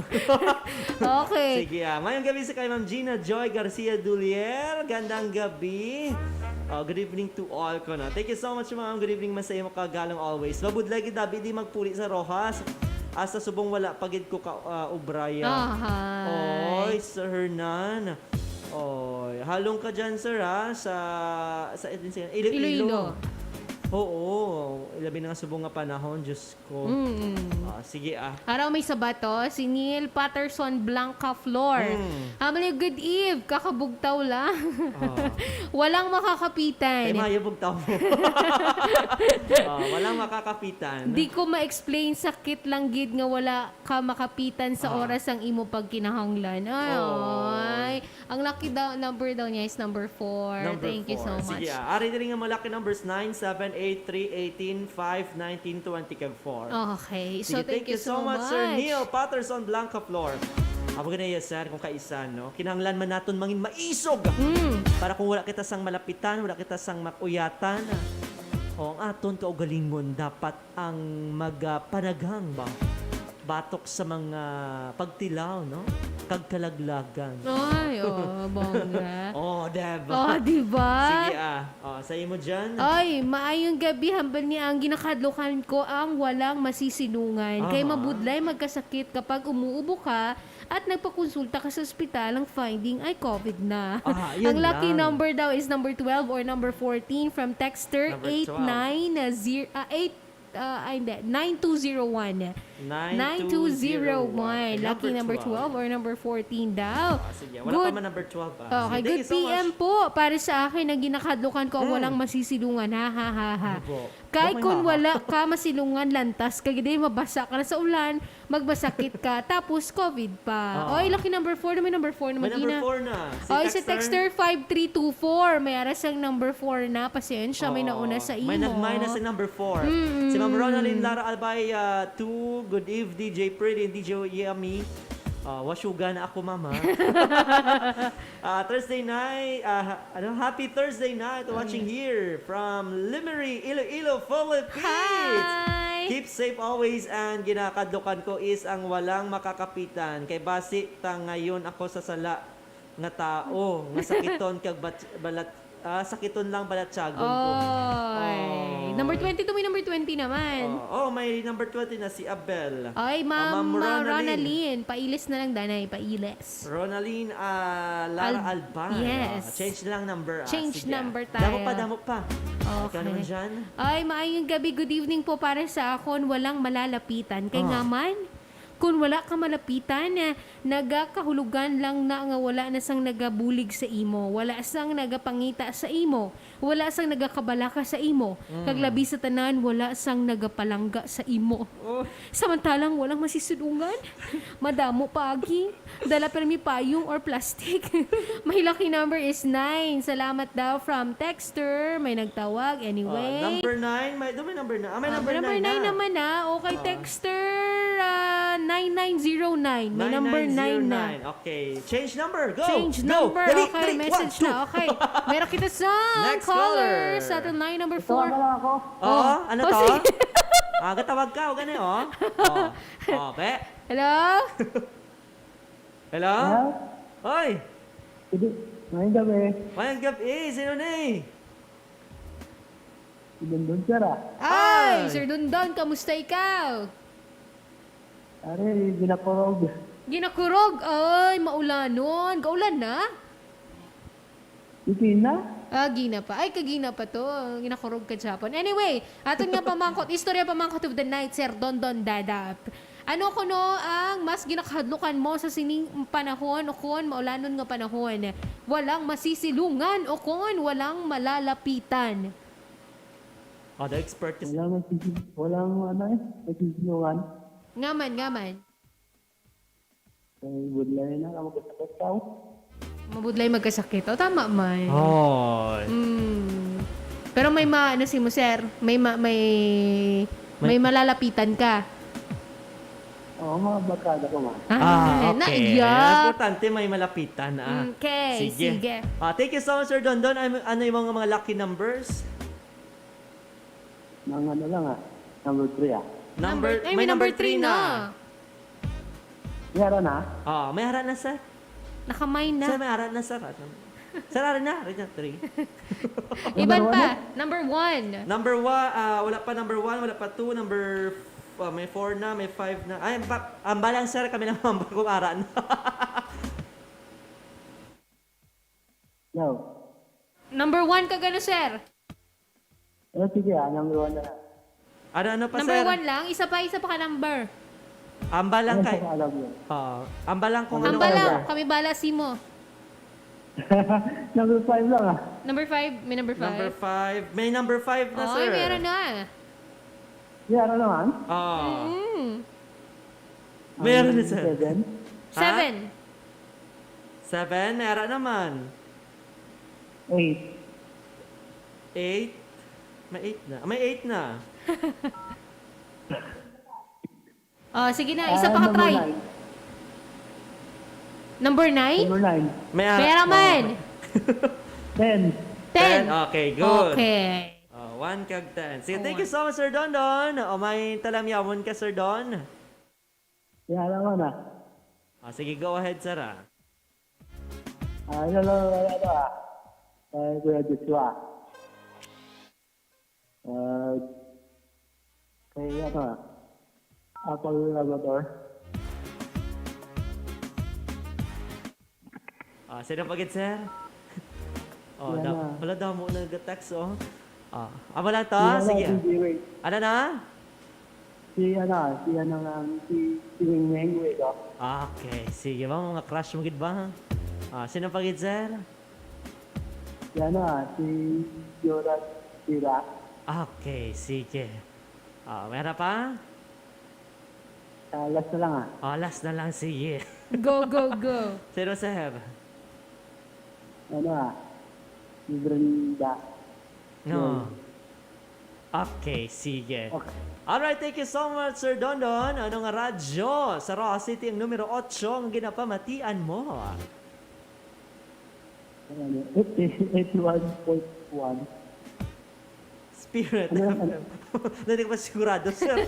Speaker 3: Okay.
Speaker 2: Sige, mayong gabi sa kay Ma'am Gina Joy Garcia Dulier. Gandang gabi. Good evening to all ko na. Thank you so much, ma'am. Good evening, masaya mo kagalang always. Mabudlay gid David di magpuli sa Rojas. Asa subong wala pagid ko ka ubraya.
Speaker 3: Hi.
Speaker 2: Oy, Sir Hernan. Oy, halong ka dyan, sir, ha? Sa
Speaker 3: Iloilo.
Speaker 2: Oo, ilabi na nga subong nga panahon, Diyos ko. Sige,
Speaker 3: Araw may sabato, si Neil Patterson Blanca Flor. Hamali, good eve, kakabugtaw lang. Walang makakapitan.
Speaker 2: Ay, mayabog tao mo. Walang makakapitan.
Speaker 3: Di ko ma-explain, sakit lang gid nga wala ka makapitan sa oras ang imo pagkinahanglan. Ay, ang lucky number daw niya is number 4.
Speaker 2: Number
Speaker 3: Thank you so
Speaker 2: 4.
Speaker 3: much.
Speaker 2: Sige, ari na rin nga malaki numbers 9, 7, 8, 3, 18, 5, 19, 20, kag 4.
Speaker 3: Okay,
Speaker 2: Sige,
Speaker 3: so thank you so much.
Speaker 2: Sir Neil Patterson Blanca Flor. Amo ganun yan, sir, kung kaisan, no? Kinahanglan man naton mangin maisog. Para kung wala kita sang malapitan, wala kita sang makuyatan. O, ang aton kaugalingon, dapat ang magpanaghang ba? Batok sa mga pagtilaw, no? Kagkalaglagan.
Speaker 3: Ay, bongga.
Speaker 2: Diba?
Speaker 3: Diba?
Speaker 2: Sige, sa mo dyan.
Speaker 3: Ay, maayong gabi hambal niya ang ginakadlukan ko ang walang masisinungan. Kay mabudlay magkasakit kapag umuubo ka at nagpakonsulta ka sa ospital, ang finding ay COVID na.
Speaker 2: Yun
Speaker 3: Ang lucky
Speaker 2: lang.
Speaker 3: number daw is number 12 or number 14 from texter
Speaker 2: Number 12.
Speaker 3: 9201. 9201. Lucky number 12 or number 14 daw.
Speaker 2: Sige, wala pa man number 12
Speaker 3: Okay,
Speaker 2: Sige,
Speaker 3: good
Speaker 2: thank you so
Speaker 3: PM
Speaker 2: much.
Speaker 3: po para sa akin na ginakadlukan ko walang masisilungan. Ha ha ha ha.
Speaker 2: Ano po?
Speaker 3: Kahit
Speaker 2: Bakit
Speaker 3: kung
Speaker 2: ha, ha?
Speaker 3: wala ka masilungan lantas, kagadi mabasa ka na sa ulan, magbasakit ka, tapos COVID pa. Oy, lucky number 4 na may number 4 na
Speaker 2: May number
Speaker 3: magina.
Speaker 2: 4 na.
Speaker 3: Oy, si texter 5324. May aras ang number 4 na. Pasensya, may nauna sa imo.
Speaker 2: May nag-minus ang number 4. Si Ma'am Ronaldin Lara Albay, 2, good eve, DJ Pretty and DJ Yami. Washuga na ako, mama. Thursday night, happy Thursday night watching here from Limery, Iloilo, Philippines.
Speaker 3: Hi!
Speaker 2: Keep safe always and ginakadlukan ko is ang walang makakapitan. Kay basi ta ngayon ako sa sala nga tao nga sakiton kag sakiton lang balatsagon ko.
Speaker 3: Oy. Number 22, may number 20 naman.
Speaker 2: May number 20 na si Abel.
Speaker 3: Ay,
Speaker 2: Ma'am
Speaker 3: Ma'am
Speaker 2: Ronaldin.
Speaker 3: Ronaldin. Pailis na lang, Danay. Pailis.
Speaker 2: Ronaldin Lara Albay.
Speaker 3: Yes.
Speaker 2: Change lang number.
Speaker 3: Change
Speaker 2: Sige.
Speaker 3: number tayo.
Speaker 2: Damo pa.
Speaker 3: Okay.
Speaker 2: Ikaw naman dyan.
Speaker 3: Ay, maayong gabi. Good evening po para sa akon. Walang malalapitan. Kay nga man, kung wala ka malapitan, nagakahulugan lang na nga wala na sang nagabulig sa imo. Wala sang nagapangita sa imo. Wala sang nagakabalaka sa imo. Kaglabi sa tanan, wala sang nagapalangga sa imo. Samantalang walang masisulungan. Madamo pagi. Dala permi payong or plastic. May lucky number is 9. Salamat daw from texter. May nagtawag. Anyway.
Speaker 2: Number 9. May number 9. May number 9
Speaker 3: number 9 naman na. Okay, texter 9909. May number 9 na.
Speaker 2: Okay. Change number. Go.
Speaker 3: Change
Speaker 2: Go.
Speaker 3: number.
Speaker 2: Dali,
Speaker 3: Okay,
Speaker 2: dali.
Speaker 3: message
Speaker 2: 1, 2.
Speaker 3: na. Okay. Meron kita sa
Speaker 2: Next
Speaker 3: caller
Speaker 2: caller.
Speaker 3: sa ating line number 4.
Speaker 8: Tawagan lang ako.
Speaker 2: Ano
Speaker 3: Oh,
Speaker 2: to?
Speaker 3: sige.
Speaker 2: Gatawag ka. O gani, be.
Speaker 3: Hello?
Speaker 2: Hello? Hoy.
Speaker 8: Hindi. Ngayong gabi.
Speaker 2: Mayang gabi. Sino na eh?
Speaker 8: Doon sir ah.
Speaker 3: Ay, Sir Dundon, kamusta ikaw?
Speaker 8: Are, ginaporog.
Speaker 3: Ginakurog. Ay, maulanon. Kaulan na?
Speaker 8: Itin na?
Speaker 3: Gina pa. Ay, kagina pa to. Ginakurog ka Japon. Anyway, aton nga pamangkot. Istorya pamangkot of the night, Sir Dondon Dadap. Ano kuno ang mas ginakahadlukan mo sa sining panahon o kun maulanon nga panahon? Walang masisilungan o kun walang malalapitan.
Speaker 2: The expert is...
Speaker 8: Walang nagsisinungan.
Speaker 3: Ngaman.
Speaker 8: Ay, budlay na. Ako kasakit tao.
Speaker 3: Mabudlay magkasakit. O, tama man.
Speaker 2: Hoy.
Speaker 3: Pero may ano si mo, sir? May malalapitan ka.
Speaker 8: Oo, mga bakada ko man.
Speaker 2: Okay.
Speaker 3: Naiyak.
Speaker 2: Importante may malapitan.
Speaker 3: Okay, sige.
Speaker 2: Thank you so much, Sir Dondon. Ano yung mga lucky numbers?
Speaker 8: Mga ano lang number 3
Speaker 3: May number 3 na.
Speaker 8: Yara na?
Speaker 2: May harap na, sir.
Speaker 3: Nakamay
Speaker 2: Sir,
Speaker 3: na.
Speaker 2: may harap na, sir. Sir, harap na. Harap na, 3.
Speaker 3: Iban pa. Number 1.
Speaker 2: Number 1, wala pa number 1, wala pa 2, number... may 4 na, may 5 na. Ay, ang balang, sir, kami na mamba kung harap na.
Speaker 8: No.
Speaker 3: Number 1 ka gano, sir?
Speaker 8: Sige number 1 na lang.
Speaker 2: Ano pa,
Speaker 3: Number
Speaker 2: sir?
Speaker 3: 1 lang. Isa pa ka number.
Speaker 2: Ang balang
Speaker 8: Ano
Speaker 2: kay...
Speaker 8: sa alam mo?
Speaker 2: ang balang kung
Speaker 3: Ang
Speaker 2: ano.
Speaker 3: bala. Kami bala si mo.
Speaker 8: Number 5 lang
Speaker 3: Number 5. May number 5.
Speaker 2: Number 5. May number 5 na, sir.
Speaker 3: Ay, meron na.
Speaker 8: Yara naman?
Speaker 2: Meron na, sir.
Speaker 8: 7.
Speaker 3: 7.
Speaker 2: 7, may harap naman.
Speaker 8: 8.
Speaker 2: 8. May 8 na. May 8 na.
Speaker 3: Sige na. Isa pa ka try. Number 9?
Speaker 8: Number 9.
Speaker 2: May harap.
Speaker 3: Meron man.
Speaker 8: 10.
Speaker 3: 10.
Speaker 2: Okay, good.
Speaker 3: Okay.
Speaker 2: 1 kag 10. Sige, thank you so much, Sir Don Don. May talamyawon ka, Sir Don.
Speaker 8: Yara naman
Speaker 2: Sige, go ahead, sir.
Speaker 8: Kuya Joshua. Kay Apple Labrador.
Speaker 2: Sino pagit, sir? Oh,
Speaker 8: Yan na.
Speaker 2: wala daw mo nag-text, oh. Amo lang to? Sige. Ano na?
Speaker 8: Si Wing Wing ko.
Speaker 2: Okay, sige ba? Mga crush mo gid ba? Sino pagit, sir?
Speaker 8: Yan na, si Joras Sira.
Speaker 2: Okay, sige. Meron pa?
Speaker 8: Last na lang
Speaker 2: Last na lang, sige.
Speaker 3: Go, go, go.
Speaker 2: Sino, sir?
Speaker 8: Si Brenda.
Speaker 2: No. Okay, sige.
Speaker 8: Okay.
Speaker 2: Alright, thank you so much, Sir Dondon. Ano nga radyo? Sa Roa City, ang numero 8 ang ginapamatian mo.
Speaker 8: 81.1.
Speaker 2: Spirit FM. Hindi ko pa sigurado, sir.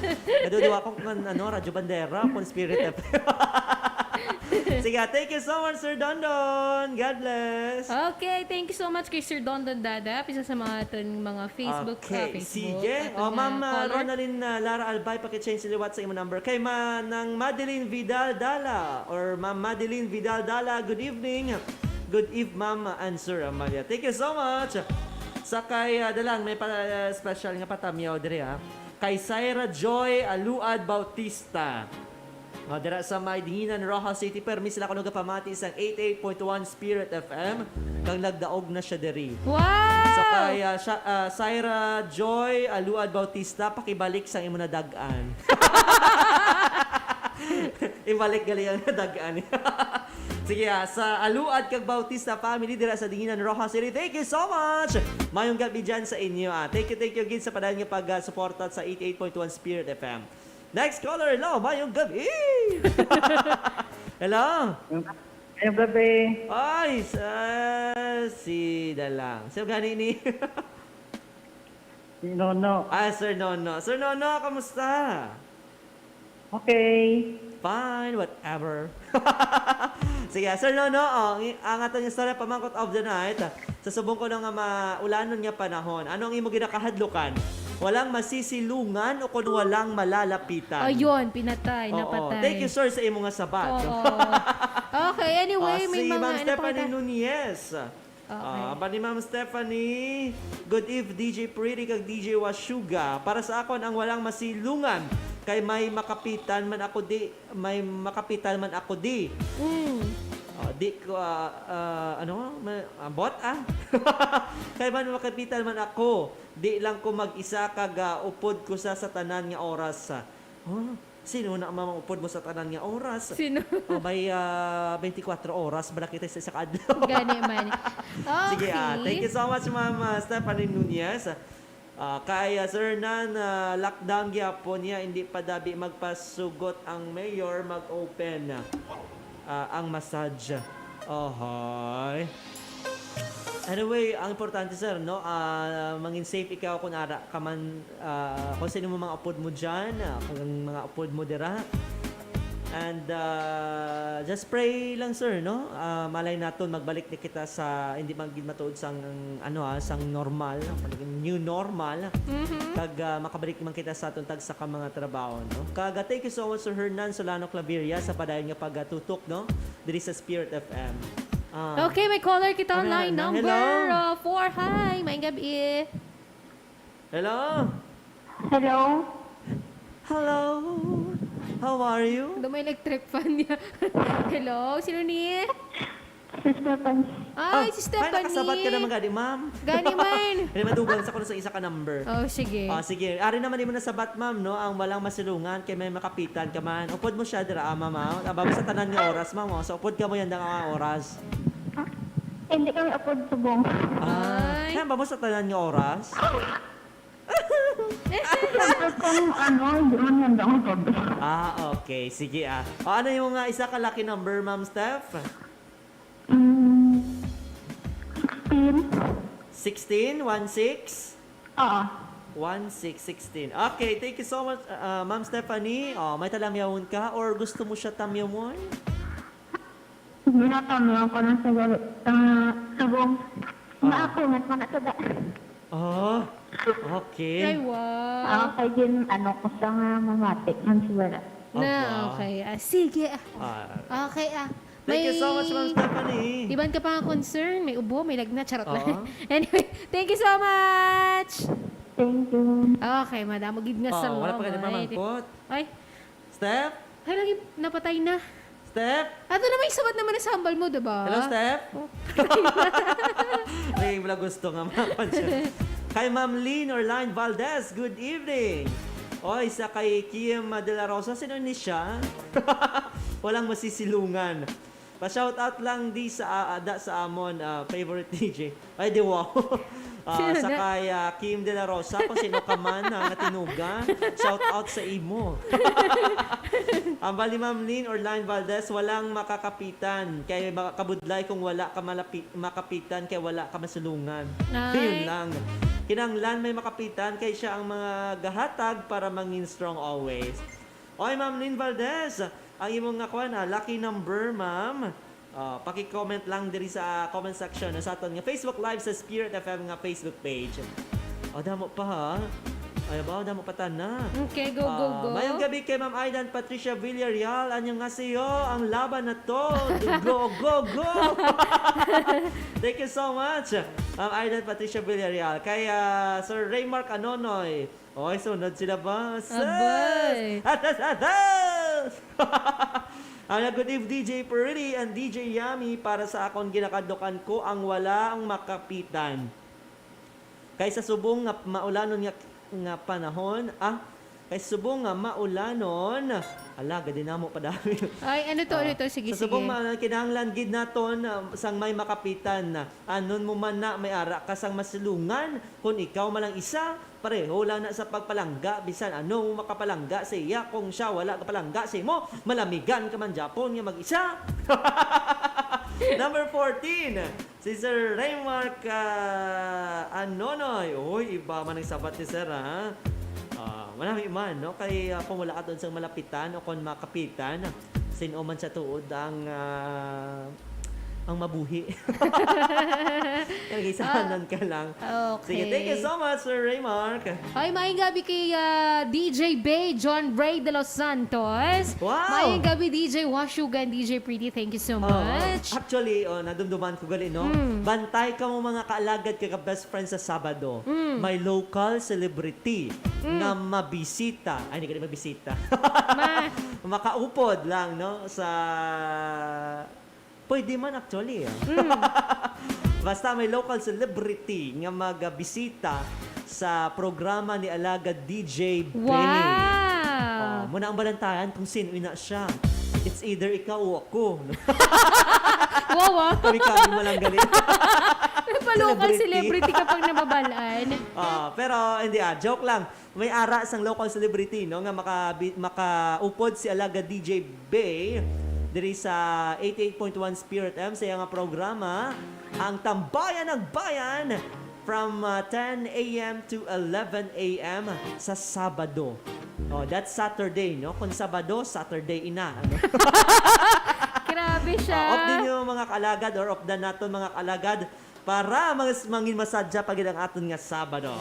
Speaker 2: Naduduwa ko kung Radyo Bandera, kung Spirit FM. Sige, thank you so much, Sir Dondon. God bless.
Speaker 3: Okay, thank you so much kay Sir Dondon Dada. Isa sa mga mga Facebook.
Speaker 2: Okay,
Speaker 3: Facebook.
Speaker 2: sige.
Speaker 3: At
Speaker 2: Ma'am
Speaker 3: caller.
Speaker 2: Ronaldin Lara Albay, pakichange siliwat sa imo number. Kay ng Madeline Vidal Dala or Ma'am Madeline Vidal Dala, good evening. Good eve, Ma'am Answer Amalia. Thank you so much. Sa kay dalang may special nga patamyaw dire kay Syra Joy Aluad Bautista. Dira sa may dinginan Rojas City, permis sila kuno pamati isang 88.1 Spirit FM kang nagdaog na siya diri.
Speaker 3: Wow!
Speaker 2: So kay Syra Joy Aluad Bautista, pakibalik sa imo nadagan. Ibalik gali ang nadagan. Sige, sa Aluad kag Bautista family dira sa dinginan Rojas City. Thank you so much. Mayong gabi dyan sa inyo. Thank you gid sa padayon nga pag-suporta sa 88.1 Spirit FM. Next caller, hello, mayong gabi. Hello.
Speaker 8: Ayong gabi.
Speaker 2: Ay, si Dalang. Sino gani ni?
Speaker 8: Si Nono.
Speaker 2: Sir Nono. Sir Nono, kamusta?
Speaker 8: Okay.
Speaker 2: Fine, whatever. Sige, Sir Nono, ang atong istorya pamangkot of the night. Sa subong ko nga maulanon nga panahon. Anong imo ginakahadlukan? Walang masisilungan o kung walang malalapitan.
Speaker 3: Ayun, pinatay,
Speaker 2: Oo.
Speaker 3: napatay.
Speaker 2: Thank you, sir, sa imo nga sabat.
Speaker 3: Oo. Okay, anyway, may
Speaker 2: si
Speaker 3: mga
Speaker 2: Ma'am Stephanie
Speaker 3: pa-
Speaker 2: Nunez.
Speaker 3: Okay.
Speaker 2: Ba ni Ma'am Stephanie, good eve DJ Pretty kag DJ Washuga. Para sa akon ang walang masilungan kay may makapitan man ako di, di ko bot kay man makapitan man ako, di lang ko mag-isa kag upod ko sa tanan nga oras. Sino na mamangupod mo sa tanan nga oras?
Speaker 3: Sino?
Speaker 2: May 24 oras ba kita sa isa ka adlaw?
Speaker 3: Gani man. Okay.
Speaker 2: Sige, thank you so much, Ma'am Stephanie Nunez. Kay Sir Nan, lockdown gyapon niya, hindi pa dabi magpasugot ang mayor, mag-open ang massage. Hi. Anyway, ang importante, sir, no, mangin safe ikaw kung ara ka man, kung sino mo mga upod mo dyan, kung mga upod mo dira. And just pray lang, sir, no? Malay naton magbalik ni kita sa hindi magid matuod sang sang normal, new normal. Kag makabalik man kita sa atong tag sa mga trabaho, no? Kag thank you so much Sir Hernan Solano Claveria sa padayon nga pagtutok, no? Diri sa Spirit FM.
Speaker 3: Okay, may caller kita
Speaker 2: Ano,
Speaker 3: online.
Speaker 2: ano?
Speaker 3: Number
Speaker 2: Hello?
Speaker 3: 4. Hi, may gabi.
Speaker 2: Hello.
Speaker 8: Hello.
Speaker 2: Hello. How are you?
Speaker 3: May electric fan niya. Hello, sino ni?
Speaker 8: Si Stephanie.
Speaker 3: Ay, si Stephanie.
Speaker 2: Ay, nakasabat ka naman gani, ma'am.
Speaker 3: Gani man.
Speaker 2: Hindi madugang sa kuno sa isa ka number.
Speaker 3: Oh, sige.
Speaker 2: Sige. Ari naman mo na sabat, ma'am, no? Ang walang masilungan kay may makapitan ka man. Upod mo siya dira, ma'am. Ababa sa tanan nga oras, ma'am. So upod ka mo yan nga oras.
Speaker 8: Hindi kami upod subong.
Speaker 3: Ay.
Speaker 2: Kaya ba mo sa tanan nga oras?
Speaker 8: Kung hindi man yan daw upod.
Speaker 2: Okay. Sige, ano yung isa ka lucky number, ma'am Steph? 16? 16?
Speaker 8: Oo.
Speaker 2: 16. Okay, thank you so much, Ma'am Stephanie. May talamyawon ka or gusto mo siya tamyawon?
Speaker 8: Ginatamihan ko ng subong. Maapungat mo na sada.
Speaker 2: Okay.
Speaker 3: Ay, wow.
Speaker 8: Kaya din, ko sa nga mamatik ng sigara.
Speaker 3: Na, okay. Sige. Okay,
Speaker 2: Thank you so much, Ma'am Stephanie.
Speaker 3: Iban ka pa nga concern. May ubo, may lagnat. Charot
Speaker 2: Oo.
Speaker 3: lang. Anyway, thank you so much.
Speaker 6: Thank you.
Speaker 3: Okay, madam. Magid nga sa
Speaker 2: Wala pa ka pamangkot.
Speaker 3: Ay,
Speaker 2: Steph?
Speaker 3: ay lagi napatay na.
Speaker 2: Steph?
Speaker 3: Ato na may sabat naman sa sambal mo, diba?
Speaker 2: Hello, Steph? May wala gusto nga mapansin. Kay Ma'am Lynn Orline Valdez, good evening. Oy, sa kay Kim De La Rosa, sino ni siya? Walang masisilungan. Pa-shoutout lang di sa sa amon favorite DJ. Ay, di wow.
Speaker 3: Sino
Speaker 2: Sa
Speaker 3: na?
Speaker 2: kay Kim De La Rosa, kung sino ka man na natinuga, shoutout sa imo. Ang bali Ma'am Lynn Orline Valdez, walang makakapitan. Kaya kabudlay kung wala ka makapitan, kaya wala ka masulungan.
Speaker 3: Ay.
Speaker 2: Yun lang. Kinanglan may makapitan, kaya siya ang mga gahatag para mangin strong always. Oy, Ma'am Lynn Valdez, ang imong nga kuan lucky number, ma'am. Paki-comment lang diri sa comment section sa aton nga Facebook Live sa Spirit FM nga Facebook page. O, damo pa ha. Ay ba, damo pa na.
Speaker 3: Okay, go, go, go.
Speaker 2: Mayong gabi kay Ma'am Aidan Patricia Villarreal. Anyang nga sa'yo, ang laban na to. Go, go, go! Thank you so much, Ma'am Aidan Patricia Villarreal. Kay Sir Raymark Anonoy. Oy, sunod sila ba?
Speaker 3: Abay.
Speaker 2: Ang good eve DJ Perini and DJ Yami para sa akong ginakadukan ko ang wala ang makapitan. Kaysa subong nga maulanon nga panahon, kay subong nga maulanon, gadi na mo padami.
Speaker 3: Ay, ano to? Sige,
Speaker 2: Sa subong
Speaker 3: sige.
Speaker 2: kinahanglan gid naton sang may makapitan na anon mo man na may ara ka sang masilungan kung ikaw malang isa pareho lang na sa pagpalangga bisan ano mo makapalangga sa iya kung siya wala ka palangga sa imo malamigan ka man Japon nga mag-isa. Number 14, si Sir Raymark Anonoy. Uy, iba man ang sabat ni Sir, ha? Marami man, no? Kay kung wala ka doon sa malapitan o kung makapitan, sino man sa tuod ang mabuhi. Kaya isahanan ka lang.
Speaker 3: Okay.
Speaker 2: Sige, thank you so much, Sir Raymark.
Speaker 3: Ay, maayong gabi kay DJ Bay, John Ray de los Santos.
Speaker 2: Wow!
Speaker 3: Maayong gabi DJ Washugan, DJ Pretty, thank you so much.
Speaker 2: Actually, nadumduman ko gali, no? Bantay ka mo mga kaalagad ka best friends sa Sabado. May local celebrity na mabisita. Ay, hindi ka na mabisita. Makaupod lang, no? Sa... Pwede man actually. Basta may local celebrity nga magbisita sa programa ni Alagad DJ Bay.
Speaker 3: Wow!
Speaker 2: Muna ang balantayan kung sino ina siya. It's either ikaw o ako. No?
Speaker 3: Wow!
Speaker 2: Kami mo lang galit.
Speaker 3: Local celebrity kapag nababalaan.
Speaker 2: Pero hindi joke lang. May ara sang local celebrity no nga makaupod si Alagad DJ Bay diri sa 88.1 Spirit M sa iyang programa ang Tambayan ng Bayan from 10 a.m. to 11 a.m. sa Sabado. That's Saturday, no? Kung Sabado, Saturday ina. Ano?
Speaker 3: Grabe siya.
Speaker 2: Off din yung mga kalagad or off the naton mga kalagad para mangin masadya pag ang aton nga Sabado.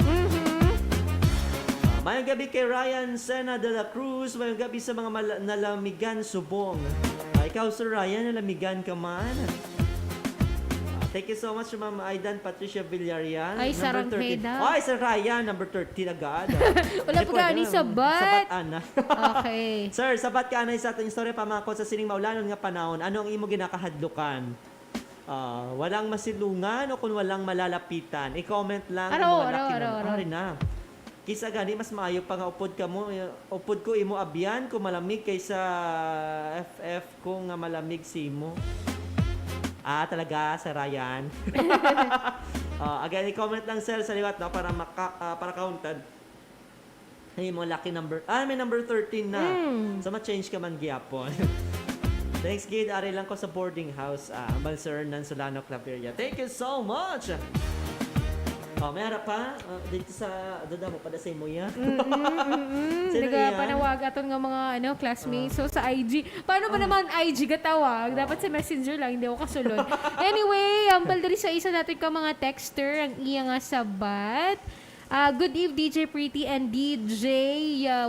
Speaker 2: Mayong gabi kay Ryan Sena de la Cruz. Mayong gabi sa mga nalamigan subong. Ikaw, Sir Ryan, nalamigan ka man. Thank you so much, Ma'am Aidan Patricia Villarreal.
Speaker 3: Ay, sarang
Speaker 2: Number 13.
Speaker 3: peda.
Speaker 2: Ay, Sir Ryan, number 13 agad.
Speaker 3: Wala po gani sabat.
Speaker 2: Sabat, Ana.
Speaker 3: Okay.
Speaker 2: Sir, sabat ka, Anay, sa ating istorya pamakot sa sining maulanon nga panahon. Ano ang imo ginakahadlukan? Walang masilungan o kung walang malalapitan? I-comment lang.
Speaker 3: Araw.
Speaker 2: Na. Kisa gani, mas maayo pa nga upod ka mo. Upod ko imo abyan kung malamig kaysa FF kung nga malamig si mo. Talaga, Sir Ryan. Again, i-comment lang, sir, sa liwat no, para counted. Ay, mo lucky number. May number 13 na. So, ma-change ka man gyapon. Thanks, Gid. Ari lang ko sa boarding house. Sir Nan Solano Claveria. Thank you so much. May harap pa. Dito sa... Dada mo, pada sa imo yan. Sino yan?
Speaker 3: Panawag aton nga mga classmates. So sa IG. Paano ba naman IG gatawag? Dapat sa messenger lang, hindi ako kasulod. Anyway, ambal diri sa isa natin ka mga texter, ang iya nga sabat. Good eve, DJ Pretty and DJ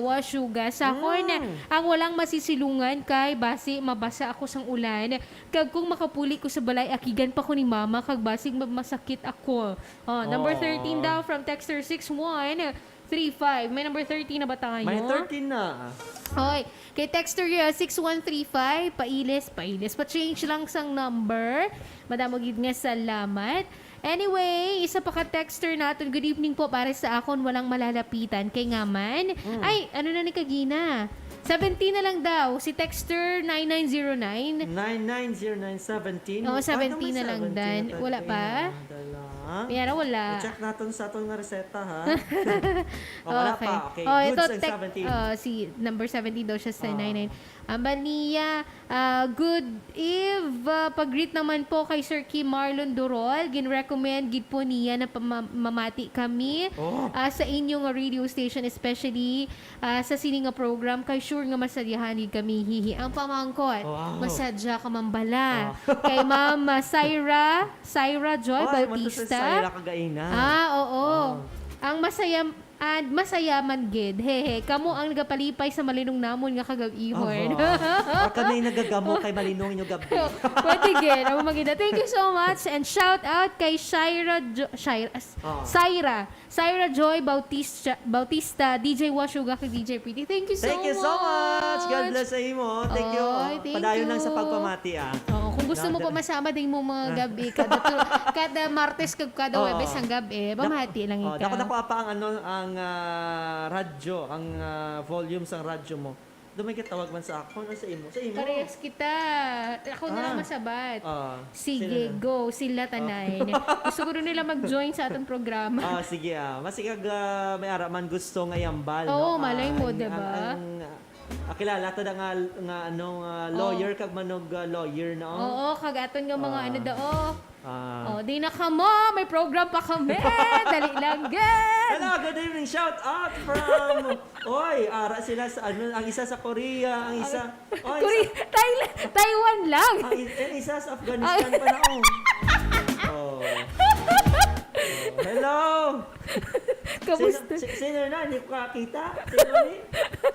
Speaker 3: Washuga. Sa akon, ang walang masisilungan kay basi mabasa ako sang ulan. Kag kung makapuli ko sa balay, akigan pa ko ni mama kag basig masakit ako. Number 13 daw from Texter 6135. May number 13 na ba tayo?
Speaker 2: May 13 na.
Speaker 3: Hoy, kay Texter 6135, pailis. Pa-change lang sang number. Madamo gid nga salamat. Anyway, isa pa ka-texter natin. Good evening po para sa akon walang malalapitan. Kay ngaman. Ay, ano na ni Kagina? 17 na lang daw. Si texter 9909.
Speaker 2: 990917.
Speaker 3: Oo, 17 na lang dan. Wala pa? Mayara wala.
Speaker 2: I-check natin sa atong nga reseta, ha? Wala pa. Okay,
Speaker 3: Oh,
Speaker 2: goods
Speaker 3: ito,
Speaker 2: ang 17.
Speaker 3: si number 17 daw siya sa 99. Bania, good eve. Pag-greet naman po kay Sir Kim Marlon Durol. Gin-recommend gid po niya na mamati kami sa inyong radio station, especially sa sininga program. Kay sure nga masadyahan gid kami hihi. Ang pamangkot, masadya ka mambala. Kay Ma'am Syra Joy Bautista.
Speaker 2: Syra kagaina.
Speaker 3: Oo. Ang masayaman gid. Hehe, kamo ang nagapalipay sa malinong namon nga kagab-ihon.
Speaker 2: Kami nagagamo kay malinong inyo gabi.
Speaker 3: Pwede gid. Ang maganda. Thank you so much and shout out kay Syra Joy Bautista, DJ Washuga kay DJ Pretty. Thank you so much.
Speaker 2: Thank you so much. God bless sa imo. Thank you.
Speaker 3: Thank
Speaker 2: Padayon
Speaker 3: you.
Speaker 2: lang sa pagpamati,
Speaker 3: Kung gusto mo pa masama din mo mga gabi, kada Martes kag kada Webes ang gabi, pamati lang ikaw.
Speaker 2: Dako pa ang radyo, ang volume sang radyo mo. Dumay ka tawag man sa ako, sa imo. Sa imo.
Speaker 3: Parehas kita. Ako na lang masabat. Sige,
Speaker 2: sino na?
Speaker 3: go. Sila tanay. Gusto ko rin nila mag-join sa atong programa.
Speaker 2: Sige masikag may ara man gusto nga yambal.
Speaker 3: Oo,
Speaker 2: no?
Speaker 3: malay mo, diba?
Speaker 2: Kilala to nga lawyer kag manog lawyer no.
Speaker 3: Oo, kagaton nga mga ano daw. Di na ka mo. May program pa kami. Dali lang, gan.
Speaker 2: Hello, good evening. Shout out from ara sila sa ang isa sa Korea, ang isa
Speaker 3: Taiwan lang.
Speaker 2: ang isa sa Afghanistan pa na hello.
Speaker 3: Kamusta?
Speaker 2: Sino na? Hindi ko kakita. Sino ni?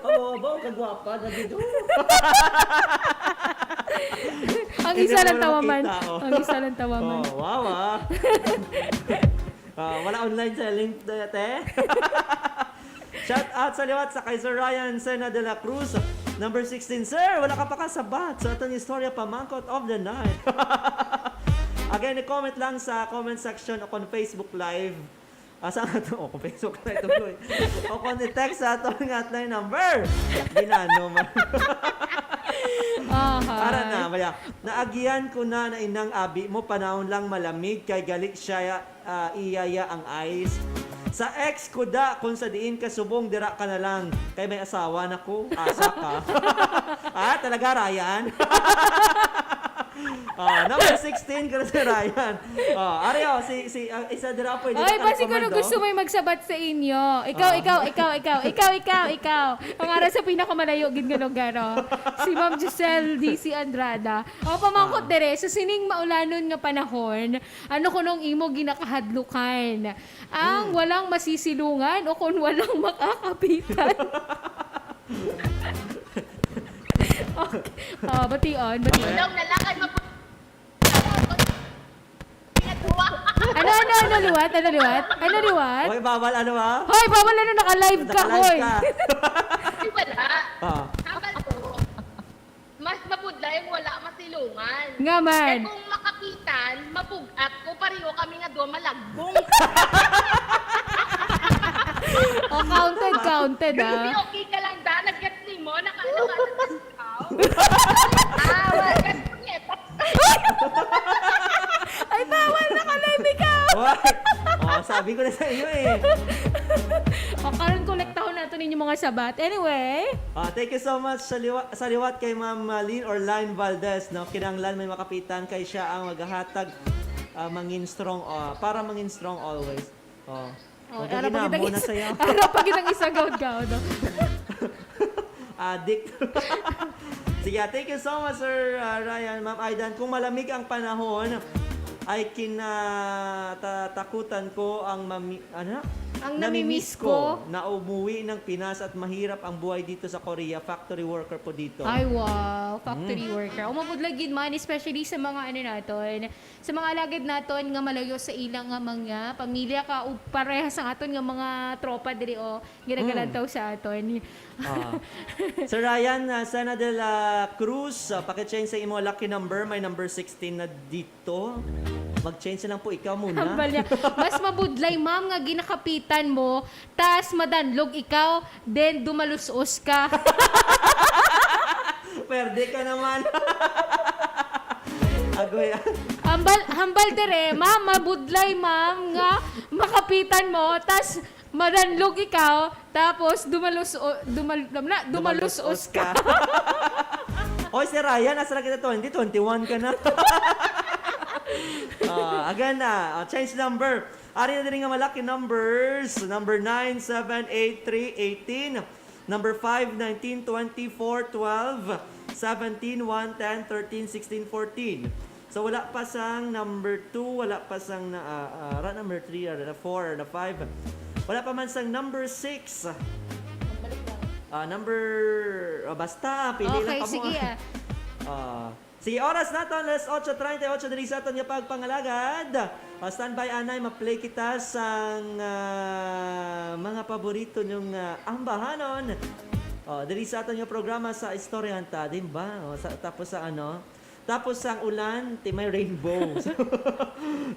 Speaker 2: Abo, kagwapa na dito.
Speaker 3: Ang isa lang tawaman. Ang isa lang tawaman.
Speaker 2: Wow wala online selling te. Shout out sa liwat sa kay Sir Ryan Sena de la Cruz. Number 16, Sir, wala ka pa kasabat sa atong istorya pamangkot of the night. Again, i-comment lang sa comment section o kung Facebook Live. Saan ito? Kung Facebook Live ito. O kung i-text sa atong hotline number. Ginano man. Para na, maya. Naagian ko na inang abi mo, panahon lang malamig, kay galit siya iyaya ang ice. Sa ex ko da, kung sa diin ka subong, dira ka na lang. Kay may asawa na ko, asa ka. Talaga, Ryan? Number 16 ka na si Ryan. Ariyo, isa dira po.
Speaker 3: Ay, basi ko gusto mo magsabat sa inyo. Ikaw. Ang ara sa pinakamalayo gid nga lugar. Si Ma'am Giselle DC Andrada. Pamangkot dire sa sining maulanon nga panahon, ano kunong imo ginakahadlukan? Ang walang masisilungan o kung walang makakapitan. Bation.
Speaker 5: Nalakad mo po.
Speaker 3: Ano liwat?
Speaker 2: Hoy, bawal ano ba?
Speaker 3: Hoy, bawal na naka-live ka, hoy.
Speaker 5: Wala. Kapal ko. Mas mapudla yung wala masilungan.
Speaker 3: Nga man.
Speaker 5: Eh kung makapitan, mapugat ko, pareho kami nga doon malagbong.
Speaker 3: Counted
Speaker 5: Okay ka lang da, nag-get ni mo, nakalaman na ikaw. Wag
Speaker 3: Ay, bawal naka-live ikaw.
Speaker 2: Sabi ko na sa iyo eh.
Speaker 3: Karon kolektahon nato ninyo mga sabat. Anyway.
Speaker 2: Thank you so much sa liwat kay Ma'am Lynn Orline Valdez. No? Kinanglan may makapitan kay siya ang maghahatag mangin strong para mangin strong always.
Speaker 3: Ara pag itang isagaw-gaw.
Speaker 2: Addict. Sige, thank you so much, Sir Ryan. Ma'am Aidan, kung malamig ang panahon, ay kinatakutan ko ang
Speaker 3: Ang namimiss ko.
Speaker 2: na umuwi ng Pinas at mahirap ang buhay dito sa Korea. Factory worker po dito.
Speaker 3: Ay, wow. Factory worker. Umabudlagin man, especially sa mga naton, sa mga alagad naton nga malayo sa ilang nga mga pamilya ka o parehas ang aton nga mga tropa diri o ginagalantaw sa aton.
Speaker 2: Ah. Sir Ryan, Sana de la Cruz, pakichange sa imo lucky number. May number 16 na dito. Mag-change na lang po ikaw muna.
Speaker 3: Hambal niya. Mas mabudlay, ma'am, nga ginakapitan mo, tas madanlog ikaw, then dumalusos ka.
Speaker 2: Perde ka naman. Agoy.
Speaker 3: Hambal dire, ma'am, mabudlay, ma'am, nga makapitan mo, tas madanlog ikaw, tapos dumalusos ka.
Speaker 2: Oy, si Ryan, nasa na kita 20? 21 ka na. Again na, change number. Ari na din nga malaki numbers. Number 9, 7, 8, 3, 18. Number 5, 19, 24, 12, 17, 1, 10, 13, 16, 14. So wala pa sang number 2, wala pa sang number 3, or na 4, or na 5. Wala pa man sang number 6. Basta, pili lang
Speaker 3: Okay,
Speaker 2: ka mo.
Speaker 3: sige
Speaker 2: Sige, oras naton, alas 8:38 diri sa aton nga pagpangalagad. Standby anay, ma-play kita sa mga paborito nyong ambahanon. Diri sa aton nga programa sa Istoryanta, din ba? Tapos ang ulan, may rainbow.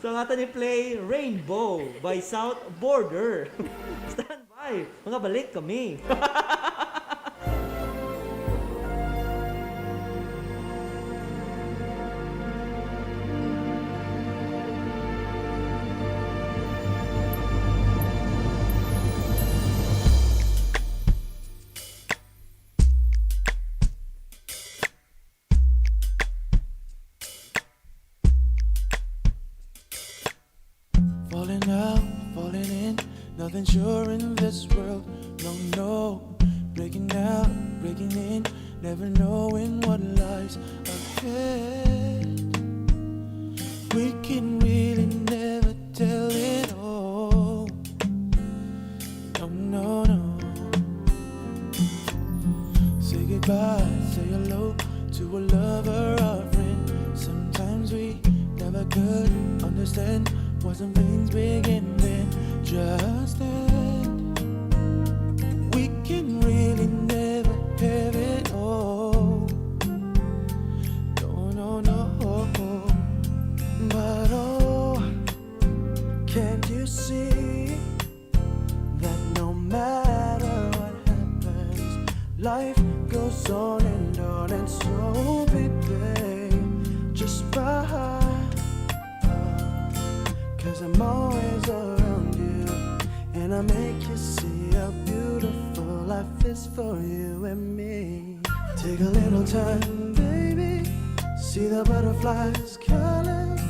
Speaker 2: So ang aton i-play, Rainbow by South Border. Standby, mga balik kami.
Speaker 7: Falling out, falling in, nothing sure in this world. No, no, breaking out, breaking in, never knowing what lies ahead. We can really never tell it all. No, no, no. Say goodbye, say hello to a lover or friend. Sometimes we never could understand why some things begin then, just then. We can really never have it all. No, no, no. But oh, can't you see that no matter what happens, life goes on and on, and so baby, just smile. 'Cause I'm always around you, and I make you see how beautiful life is for you and me. Take a little time, baby, see the butterflies colors,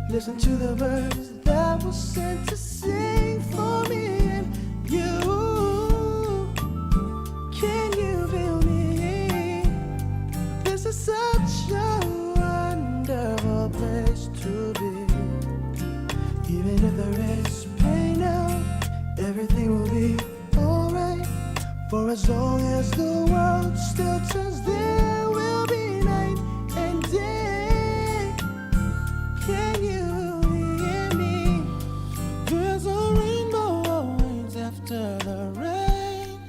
Speaker 7: listen to the birds that were sent to sing for me and you. Can you feel me? This is such a wonderful place to be. Even if there is pain now, everything will be alright. For as long as the world still turns, there will be night and day. Can you hear me? There's a rainbow always after the rain.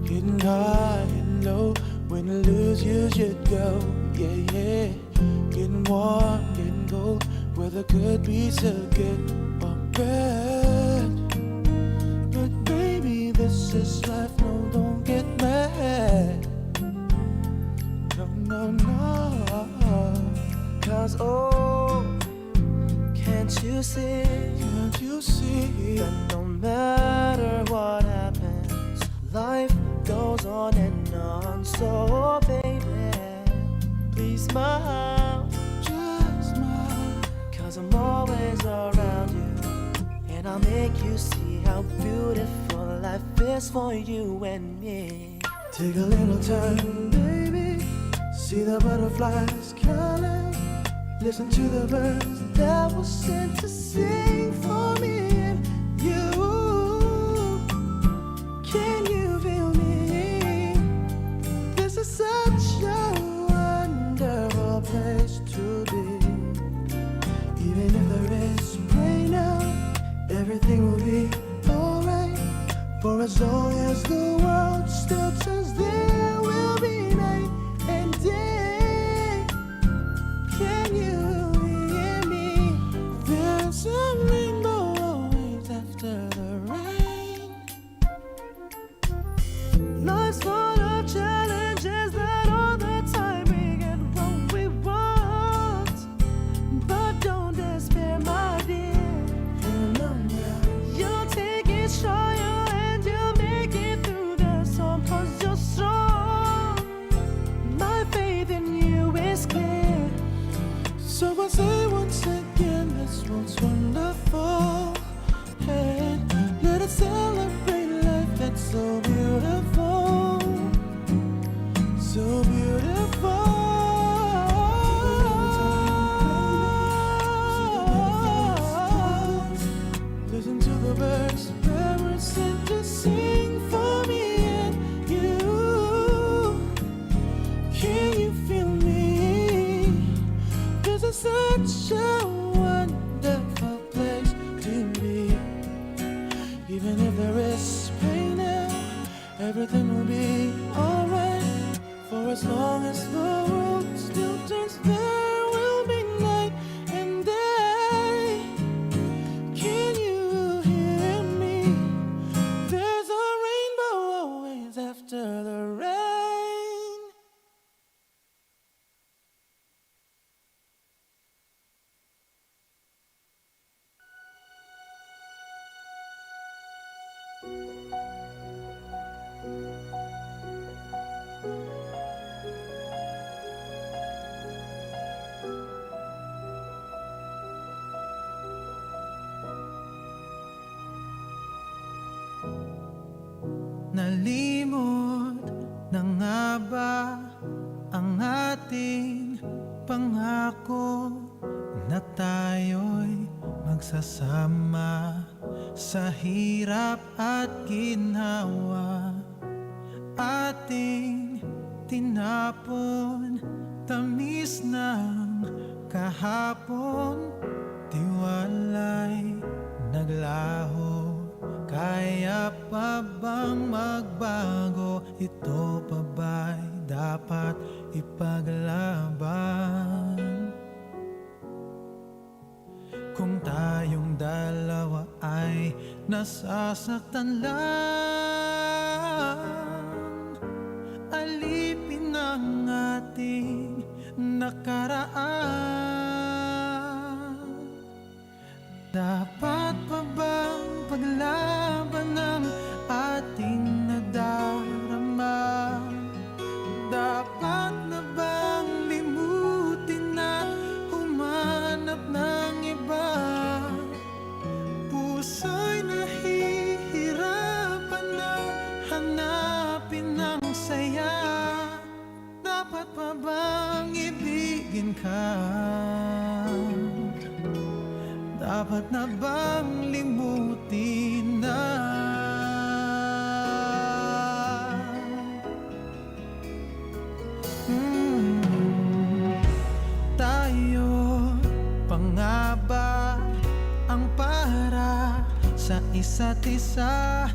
Speaker 7: Getting high and low. When you lose, you should go, yeah, yeah. Getting warm, getting cold, weather could be so good or bad. But baby, this is life, no, don't get mad. No, no, no. 'Cause oh, can't you see that no matter what happens, life goes on and on. So baby, please smile, just smile. 'Cause I'm always around you, and I'll make you see how beautiful life is for you and me. Take a little time, baby. See the butterflies calling. Listen to the birds that were sent to sing for me and you. Can you feel me? This is such a wonderful place to be. Even if there is rain now, everything will be alright. For as long as the world still turns, there will be night and day. Can you hear me? There's a rainbow always after the rain. Life's full of challenges, not all the time we get what we want. But don't despair, my dear. You'll take it stronger and you'll make it through the storm, 'cause you're strong. My faith in you is clear. So I say once again, this one's wonderful. Hey, let us celebrate life that's so beautiful. So beautiful. Listen to the birds that were sent to sing for me and you. Can you feel me? This is such a wonderful place to be. Even if there is pain now, everything will be alright. For as long as the world still turns, there will be night and day. Can you hear me? There's a rainbow always after the rain. Nalimot na nga ba ang ating pangako na tayo'y magsasama sa hirap at ginhawa? Ating tinapon, tamis ng kahapon, tiwala'y naglaho. Kaya pa bang magbago? Ito pa ba'y dapat ipaglaban? Kung tayong dalawa ay nasasaktan lang, alipin ang ating nakaraan. Dapat pa bang paglaban ang ating nadarama? Dapat na bang limutin na humanap ng iba? Puso'y nahihirapan na hanapin ang saya. Dapat pa bang ibigin ka? Dapat na bang limutin na? Tayo pa nga ba ang para sa isa't isa?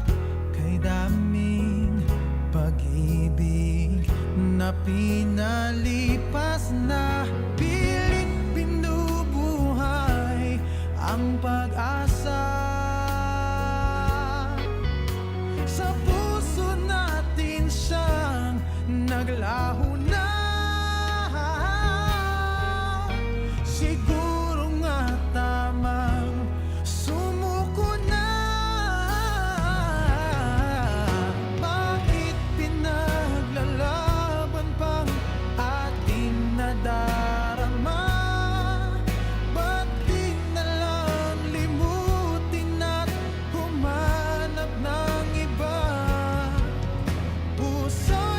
Speaker 7: Kay daming pag-ibig na pinalipas na, pilit binubuhay ang pag-asa sa puso natin, siyang naglaho na. Siguro nga tamang sumuko na. Bakit pinaglalaban pang ating nadarama? Ba't di na lang limutin at humanap ng iba? Puso'y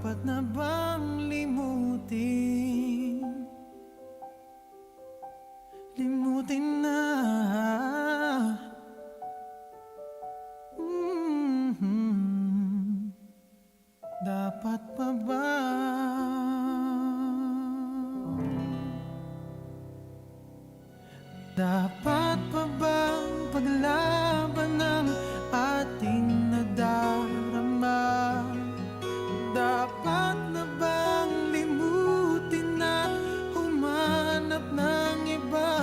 Speaker 7: Dapat na bang limutin? Limutin na. Dapat pa ba? Dapat pa bang paglaban ng ating nadarama? Dapat na bang limutin at humanap ng iba?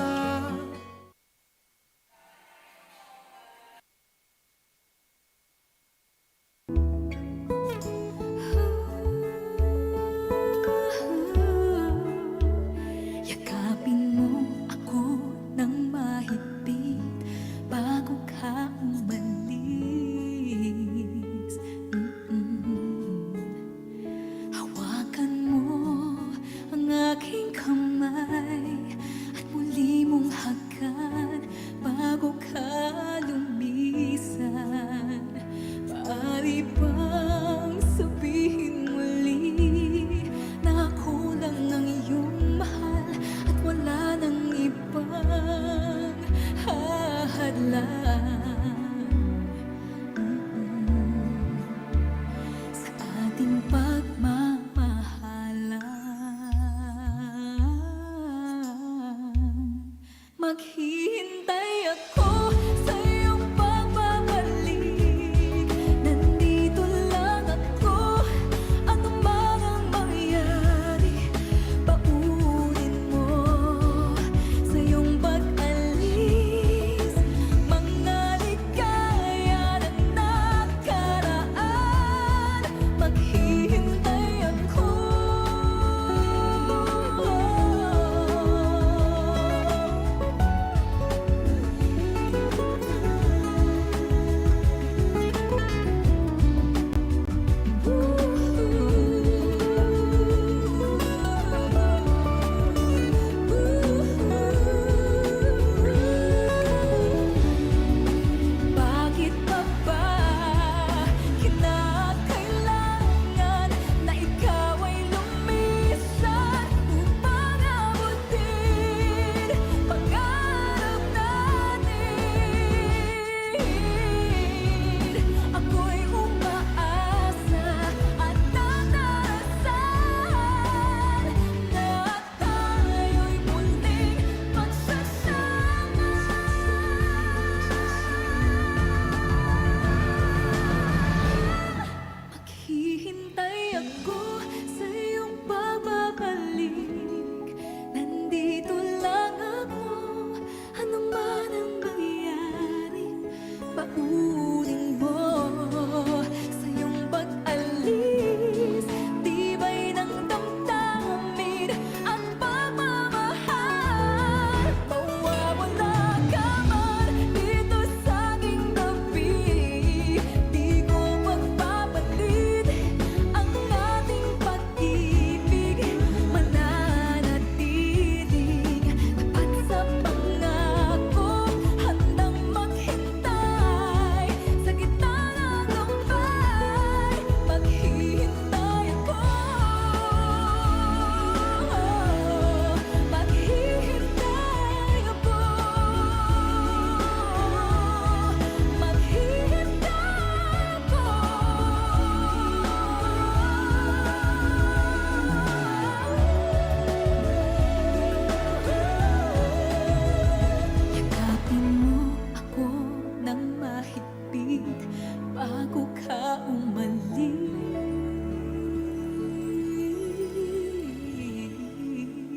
Speaker 6: Yakapin mo ako ng mahigpit bago ka umalis. Hawakan mo ang aking kamay at muli mong hagan bago ka lumisan. Maaari bang sabihin muli na ako lang ang iyong mahal at wala nang ibang hahadlang sa ating pagmamahalan? Maghihintay ako sa iyong pagbabalik. Nandito lang ako, ano man ang mangyari. Paunin mo sa iyong pag-alis mga ligaya ng nakaraan. Maghihintay ako. Bakit pa ba kinakailangan na ikaw ay lumisan upang abutin pangarap natin? Ako'y umaasa at nandarasal na tayo'y muling magsasama. Maghihintay ako sa iyong pagbabalik. Nandito lang ako, ano man ang mangyari. Paunin mo sa iyong pag-alis tibay ng damdamin at pagmamahal. Mawawala ka man dito sa aking tabi, di ko magpapalit ang ating pag-ibig. Mananatiling tapat sa pangako, handang maghintay sa gitna ng lumbay. Maghihintay ako. Maghihintay ako. Yakapin mo ako ng mahigpit bago ka umalis.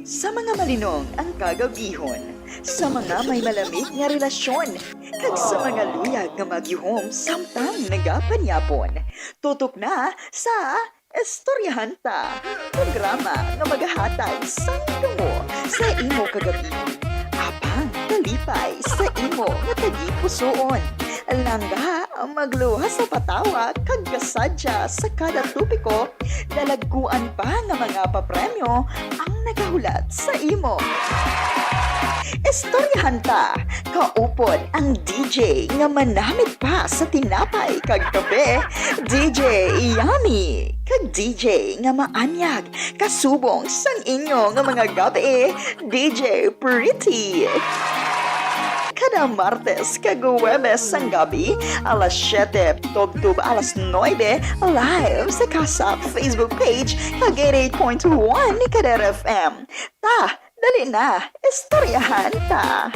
Speaker 1: Sa mga malinong ang kagabihon, sa mga may malamig nga relasyon, kag sa mga luyag nga magyuhom samtang nagapanyapon. Tutok na sa Estoryahan Ta, programa nga maghahatag sang tungo sa imo kagabihon. Apang kalipay sa imo nga tagipusoon. Langga magluha sa patawa kag kasadya sa kada tupiko. Dalagkuan pa nga mga papremyo ang nagahulat sa imo. Istoryahan ta, kaupod ang DJ nga manamit pa sa tinapay kag kape, DJ Yummy. Kag DJ nga maanyag, kasubong sang inyo nga mga gabi, DJ Pretty. Kada Martes kag Huwebes sang gabi, alas 7, tub alas 9, live sa Kasap Facebook page kag 88.1 ni Kader FM. Ta, dali na, istoryahan ta.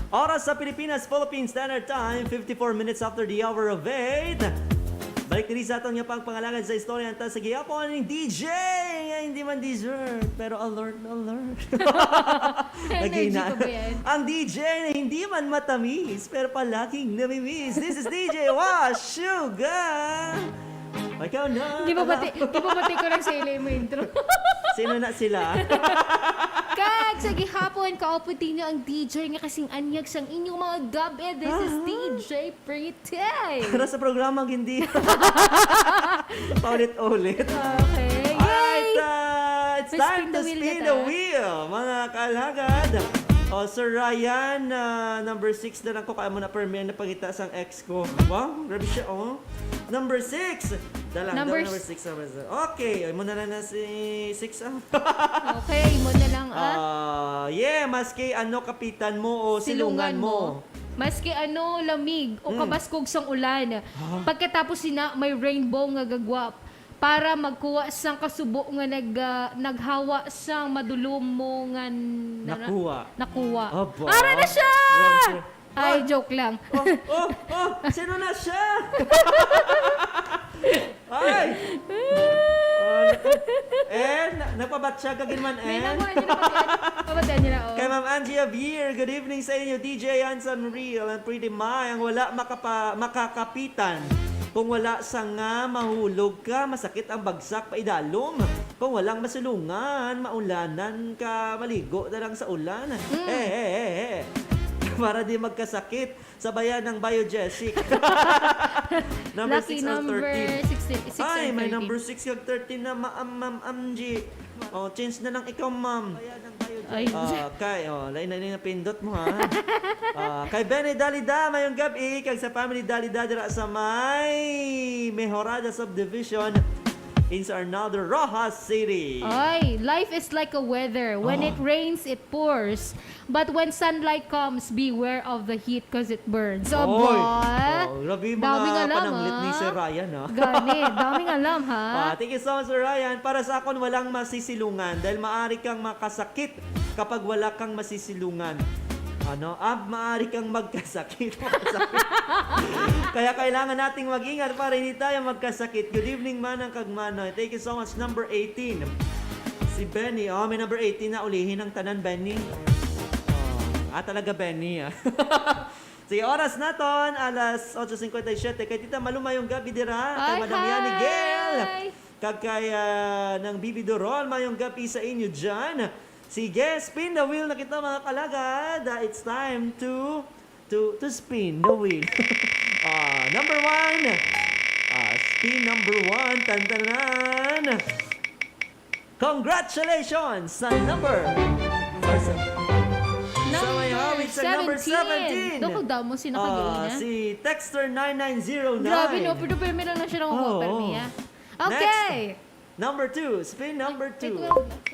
Speaker 2: Oras sa Pilipinas, Philippine Standard Time, 54 minutes after the hour of 8. Balik na rin sa aton nga pang pangalangan sa istorya ta sa giyapon ng DJ nga hindi man deserve, pero alert.
Speaker 3: Energy ko ba yan?
Speaker 2: Ang DJ na hindi man matamis, pero palaging namimiss. This is DJ Sugar. Ikaw na.
Speaker 3: Di ba bati ko lang sa ilo mo intro?
Speaker 2: Sino na sila?
Speaker 3: Kag, sa gihapon, kauputin niyo ang DJ nga kasing anyag sang inyong mga gabi. This is DJ Pretty.
Speaker 2: Para sa programang hindi. Paulit-ulit.
Speaker 3: Okay.
Speaker 2: Alright, it's
Speaker 3: Let's
Speaker 2: time
Speaker 3: spin
Speaker 2: to
Speaker 3: the wheel
Speaker 2: spin
Speaker 3: na
Speaker 2: the
Speaker 3: ta.
Speaker 2: wheel, mga kalagad. O, Sir Ryan, number 6 na lang ko. Kaya mo na premiere na pagita sang ex ko. Wow, grabe siya, oh. Number 6.
Speaker 3: Number
Speaker 2: Number 6. Okay, ay mo na lang na si 6,
Speaker 3: Okay, mo na lang
Speaker 2: yeah, maski ano kapitan mo o silungan mo.
Speaker 3: Maski ano, lamig o kabaskog sang ulan. Pagkatapos sina may rainbow nga gagwap para magkuha sang kasubo nga naghawa sang madulom mo nga nakuha.
Speaker 2: Aba.
Speaker 3: Ara na siya!
Speaker 2: Grabe.
Speaker 3: Ay, joke lang.
Speaker 2: Sino na siya? Ay! Nagpabat siya kagin man,
Speaker 3: May nakuha niyo na pabatian niyo na, oh.
Speaker 2: Kay Ma'am Angie Javier, good evening sa inyo, DJ Hanson Real and Pretty Mai, ang wala makakapitan. Kung wala sa nga mahulog ka, masakit ang bagsak pa idalom. Kung walang masulungan, maulanan ka, maligo na lang sa ulan. Para di magkasakit sa bayan ng Biogesic. Number
Speaker 3: Lucky
Speaker 2: 6 or
Speaker 3: number
Speaker 2: 13.
Speaker 3: 6
Speaker 2: Ay,
Speaker 3: or
Speaker 2: may
Speaker 3: 13.
Speaker 2: number 6 kag 13 na Ma'am Angie. Oh, change na lang ikaw, ma'am.
Speaker 3: Ay,
Speaker 2: Lain na pindot mo, ha? Kay Benny Dalida, mayong gabi. Kag sa family Dalida, dira sa may Mejorada Subdivision in Arnaldo, Rojas City.
Speaker 3: ay, life is like a weather. When it rains, it pours. But when sunlight comes, beware of the heat because it burns. So, boy.
Speaker 2: Grabe mga
Speaker 3: Daming alam,
Speaker 2: pananglit ni
Speaker 3: ha?
Speaker 2: Sir Ryan, ha?
Speaker 3: Gani, daming alam, ha?
Speaker 2: Thank you so much, Sir Ryan. Para sa akin, walang masisilungan dahil maaari kang makasakit kapag wala kang masisilungan. Maaari kang magkasakit. Kaya kailangan nating mag-ingat para hindi tayo magkasakit. Good evening, Manang Kagmanoy. Thank you so much. Number 18. Si Benny. May number 18 na ulihin ng tanan, Benny. Talaga, Benny. Sige, oras naton, alas 8:57. Kay Tita Maluma yung gabi dira. Kay
Speaker 3: Ay,
Speaker 2: Madam Yani
Speaker 3: hi!
Speaker 2: Gail. Kagkaya ng Bibi Dorol, mayong gabi sa inyo dyan. Sige, spin the wheel na kita mga kalagad. It's time to spin the wheel. Number 1. Spin number 1. Tantanan. Congratulations sa number. Sa may hawit sa number 17.
Speaker 3: Doko daw mo sinakagain, ha?
Speaker 2: Si Texter 9909.
Speaker 3: Grabe, no? Pero meron na siya ng
Speaker 2: Oo.
Speaker 3: offer niya. Okay.
Speaker 2: Next, number 2. Spin number 2.
Speaker 3: May 12.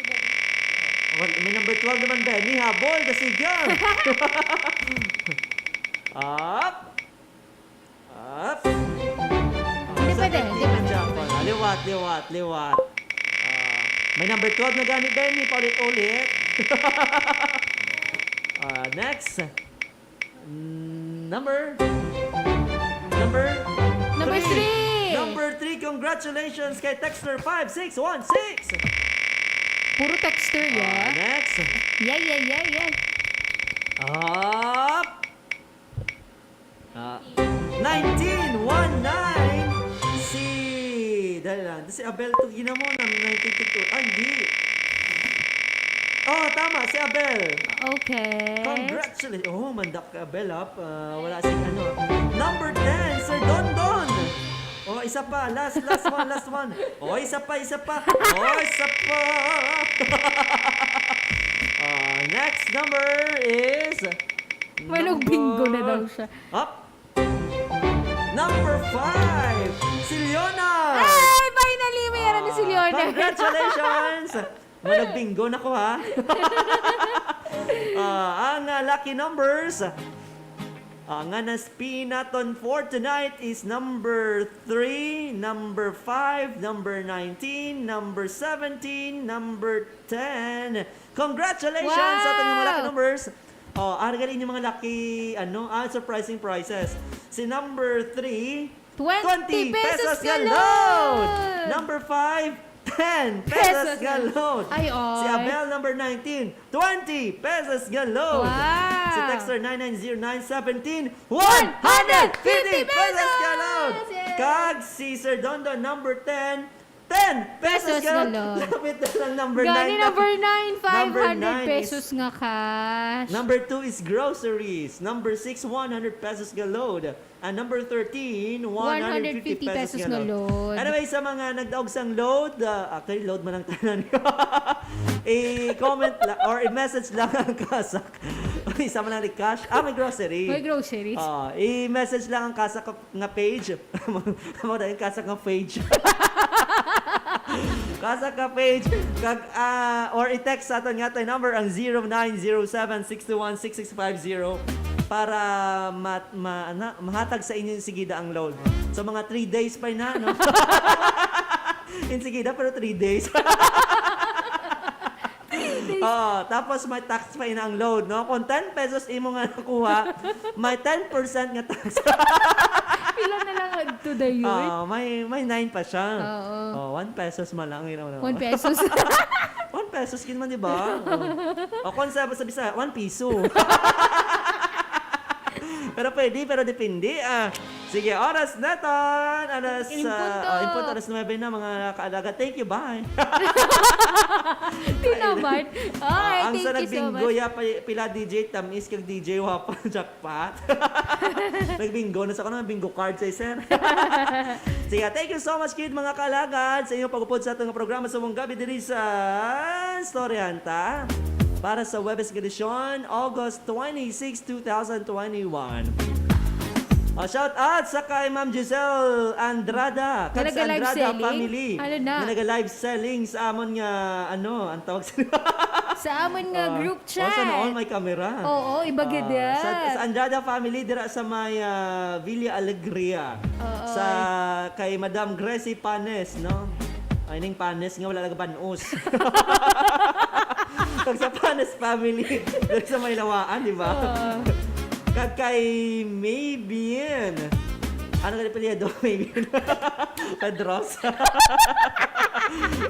Speaker 2: May number 12 naman, Benny. Habol, kasi gan. Up.
Speaker 3: Hindi pwede, hindi pwede.
Speaker 2: Liwat. May number 12 na gani, Benny. Paulit-ulit. Next. Number
Speaker 3: 3.
Speaker 2: Number 3, congratulations kay Texter 5616.
Speaker 3: Puro texture, ya.
Speaker 2: Next.
Speaker 3: Yeah.
Speaker 2: Up. si... Dahil lang, si Abel Tugina mo ng 1922. Ah, hindi. Oh, tama, si Abel.
Speaker 3: Okay.
Speaker 2: Congratulations. Oh, mandak ka, Abel, ha? Wala si ano. Number 10, Sir Dondon. Oh, isa pa. Last one. Oh, isa pa. Oh, isa pa. Next number is...
Speaker 3: Walang bingo na daw siya.
Speaker 2: Up. Number 5, si Leona.
Speaker 3: Ay, finally, mayroon na si Leona.
Speaker 2: Congratulations. Walang bingo na ko, ha? Ang lucky numbers, ang spin natin for tonight is number 3, number 5, number 19, number 17, number 10. Congratulations sa ating mga lucky numbers. Argalin yung mga lucky, surprising prizes. Si number 3,
Speaker 3: 20 pesos
Speaker 2: galon. Number 5, 10 pesos galon.
Speaker 3: Ay, oy.
Speaker 2: Si Abel, number 19, 20 pesos galon.
Speaker 3: Wow.
Speaker 2: Si Texter 990917, 150 pesos galon.
Speaker 3: Yes.
Speaker 2: Kag si Sir Dondon, number 10 pesos galon. Lapit na lang number 9.
Speaker 3: Gani number 9,
Speaker 2: Number
Speaker 3: 500
Speaker 2: 9
Speaker 3: pesos nga cash.
Speaker 2: Number 2 is groceries. Number 6, 100 pesos galon. And number 13, 150 pesos galon. Anyway, sa mga nagdaog sang load, actually load man ang tanan ko. I-comment lang or i-message lang ang kasak. Isa man lang ni cash. May grocery.
Speaker 3: May groceries.
Speaker 2: I-message lang ang kasak nga page. Mo dahil kasak nga page. Kasak ka page or i-text sa aton nga tayo number ang 0907-621-6650 para mahatag sa inyo yung sigida ang load. So mga 3 days pa na, no? Yung sigida pero 3 days. Tapos may tax pa ina ang load, no? Kung 10 pesos imo nga nakuha, may 10% nga tax.
Speaker 3: Ilan na lang to the yun?
Speaker 2: May 9 pa siya.
Speaker 3: Oo.
Speaker 2: 1 pesos man lang.
Speaker 3: 1 pesos.
Speaker 2: 1 pesos kin man, di ba? Kung sa Bisaya, 1 piso. Pero pwede, pero depende. Sige, oras na ton. Input oras 9 na mga kaalaga. Thank you, bye.
Speaker 3: Tinaman. Okay,
Speaker 2: Ang sa
Speaker 3: thank you so
Speaker 2: nagbinggo
Speaker 3: much.
Speaker 2: ya pila DJ tamis kag DJ wapa jackpot. Nagbinggo na sa kanang bingo card sa sir. Sige, thank you so much kid mga kalagad sa inyong pagupod sa atong programa sa mong gabi diri sa Storyanta para sa Webes edisyon August 26, 2021. Shout out sa kay Ma'am Giselle Andrada, kag sa
Speaker 3: Nag-live
Speaker 2: Andrada
Speaker 3: selling?
Speaker 2: family.
Speaker 3: Ano na?
Speaker 2: Nag-live selling sa amon nga ang tawag sa
Speaker 3: Sa amon nga group chat.
Speaker 2: Sana all may camera.
Speaker 3: Oo, iba gid yan.
Speaker 2: Sa Andrada family dira sa may Villa Alegria. Sa kay Madam Gracie Panes, no? Ay ning Panes nga wala nagabanus. Kag sa Panes family dira sa may Lawaan, di ba? Kag kay Maybin. Ano ka apelyido? Maybin. Pedrosa.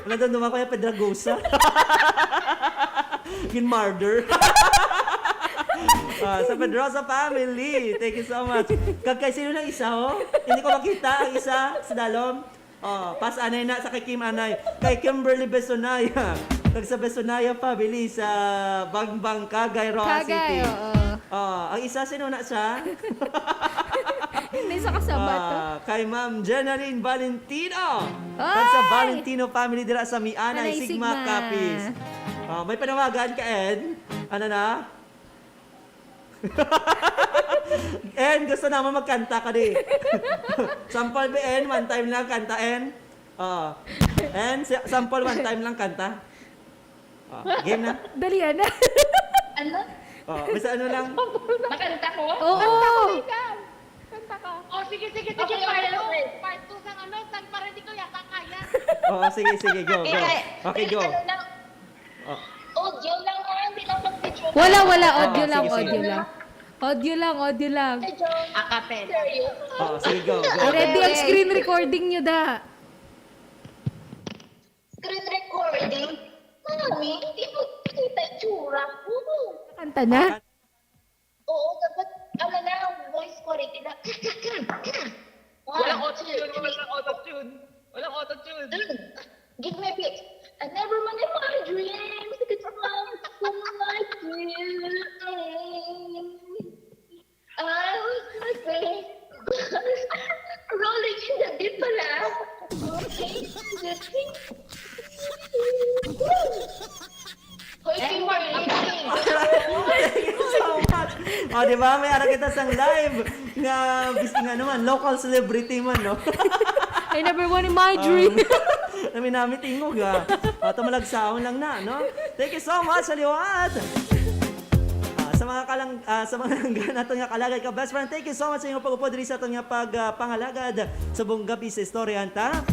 Speaker 2: Nandun naman ko yung Pedragosa. Ginmarder. Sa Pedrosa family. Thank you so much. Kag kay sino ng isa, Hindi ko makita ang isa sa dalom. Pas anay na sa kay Kim Anay. Kay Kimberly Besonaya. Kag sa Besonaya family sa Bangbang, Cagay, Roa City. Ang isa sino na siya?
Speaker 3: Hindi sa kasama to.
Speaker 2: Kay Ma'am Jenaline Valentino.
Speaker 3: Ay!
Speaker 2: Kag sa Valentino family dira sa Mianay,
Speaker 3: Anay,
Speaker 2: Sigma
Speaker 3: Sigma.
Speaker 2: Capis. May panawagan ka, Ed? Ano na? En, gusto naman magkanta ka di. Sample ba, En? One time lang kanta, En? En, sample one time lang kanta. Game na?
Speaker 3: Dalian na.
Speaker 5: Ano?
Speaker 2: Basta ano lang.
Speaker 5: Makanta ko?
Speaker 3: Oo.
Speaker 5: Kanta ko. Sige. Okay, part 2 sang para hindi ko yata kaya.
Speaker 2: Sige, go. Okay, go.
Speaker 5: Ano lang, audio lang hindi lang mag-video.
Speaker 3: Wala. Audio lang,
Speaker 2: sige.
Speaker 3: audio lang. Audio lang.
Speaker 5: Acapella.
Speaker 2: Sige, go.
Speaker 3: Ready ang screen recording nyo da.
Speaker 5: Screen recording? Mami, hindi mo kita tsura ko.
Speaker 3: Kanta na.
Speaker 5: Oo, dapat, voice ko
Speaker 9: rin nila.
Speaker 10: Walang auto-tune. Walang auto-tune.
Speaker 9: Give me a beat. I never mind in my dreams. It's something like you. I was sleeping. Rolling in the deep pala. Okay. Hoy, Kimberly.
Speaker 2: Thank you so much. O, di ba? May ara kita sang live nga, nga naman, local celebrity man, no?
Speaker 3: I never won in my dream.
Speaker 2: Naminamit ingog, ha? O, tumalagsaon lang na, no? Thank you so much, Aliwat! Sa mga langgan nato nga kalagad ka best friend, thank you so much sa inyong pag-upod diri sa ato nga pangalagad sa buong gabi sa Istoryanta.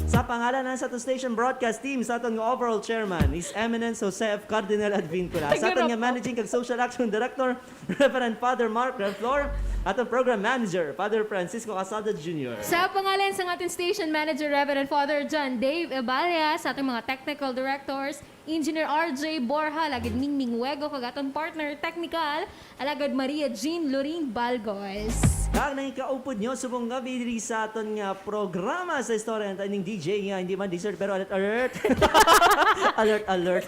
Speaker 2: Sa pangalan ng sa ato station broadcast team, sa ato nga overall chairman, His Eminence Joseph Cardinal Advincula. Sa ato nga managing kag social action director, Reverend Father Mark Renflor, ato program manager, Father Francisco Casada Jr.
Speaker 3: Sa pangalan sa ating station manager, Reverend Father John Dave Ebalia, sa ating mga technical directors, Engineer RJ Borja, alagad Mingming Wego, kag atong partner technical, alagad Maria Jean Loring Balgos.
Speaker 2: Kag nang ikaupod nyo, subong gabi diri sa aton nga programa sa istorya ng taning DJ nga hindi man dessert pero alert alert. Alert alert.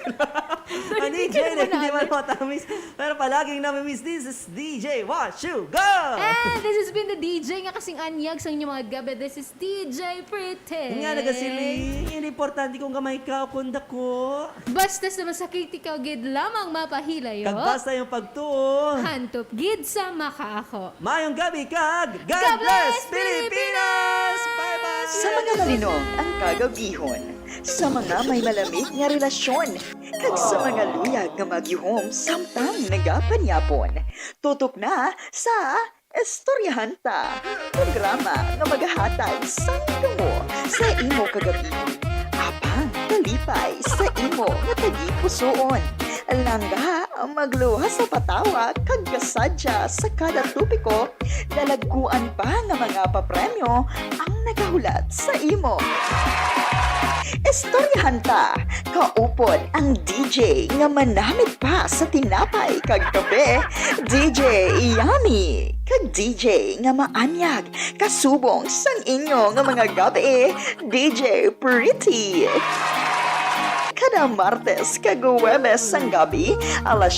Speaker 2: Ang DJ na hindi man matamis pero palaging namimiss. This is DJ Watch You Go!
Speaker 3: And this has been the DJ nga kasing anyag sa inyong mga gabi. This is DJ Pretty.
Speaker 2: Nga nagasili, hindi importante kung gamay ka o kunda ko.
Speaker 3: Basta sa masakit ikaw gid lamang mapahilayo.
Speaker 2: Kag basta yung pagtuo.
Speaker 3: Hantop gid sa makaako.
Speaker 2: Mayong gabi kag God bless Pilipinas! Bye-bye!
Speaker 1: Sa mga malinong ang kagabihon, sa mga may malamig nga relasyon, kag sa mga luyag nga magyuhom samtang nagapanyapon. Tutok na sa Istoryahanta, programa nga maghahatag sa tungo sa imo kagabihon. Apang kalipay sa imo nga tagipusoon. Langga magluha sa patawa kag kasadya sa kada tupiko, dalagkuan pa nga mga papremyo ang nagahulat sa imo. Istoryahanta, kaupod ang DJ nga manamit pa sa tinapay kag kape, DJ Yummy, kag DJ nga maanyag kasubong sang inyo nga mga gabi, DJ Pretty. Kada Martes kag Huwebes sang gabi, alas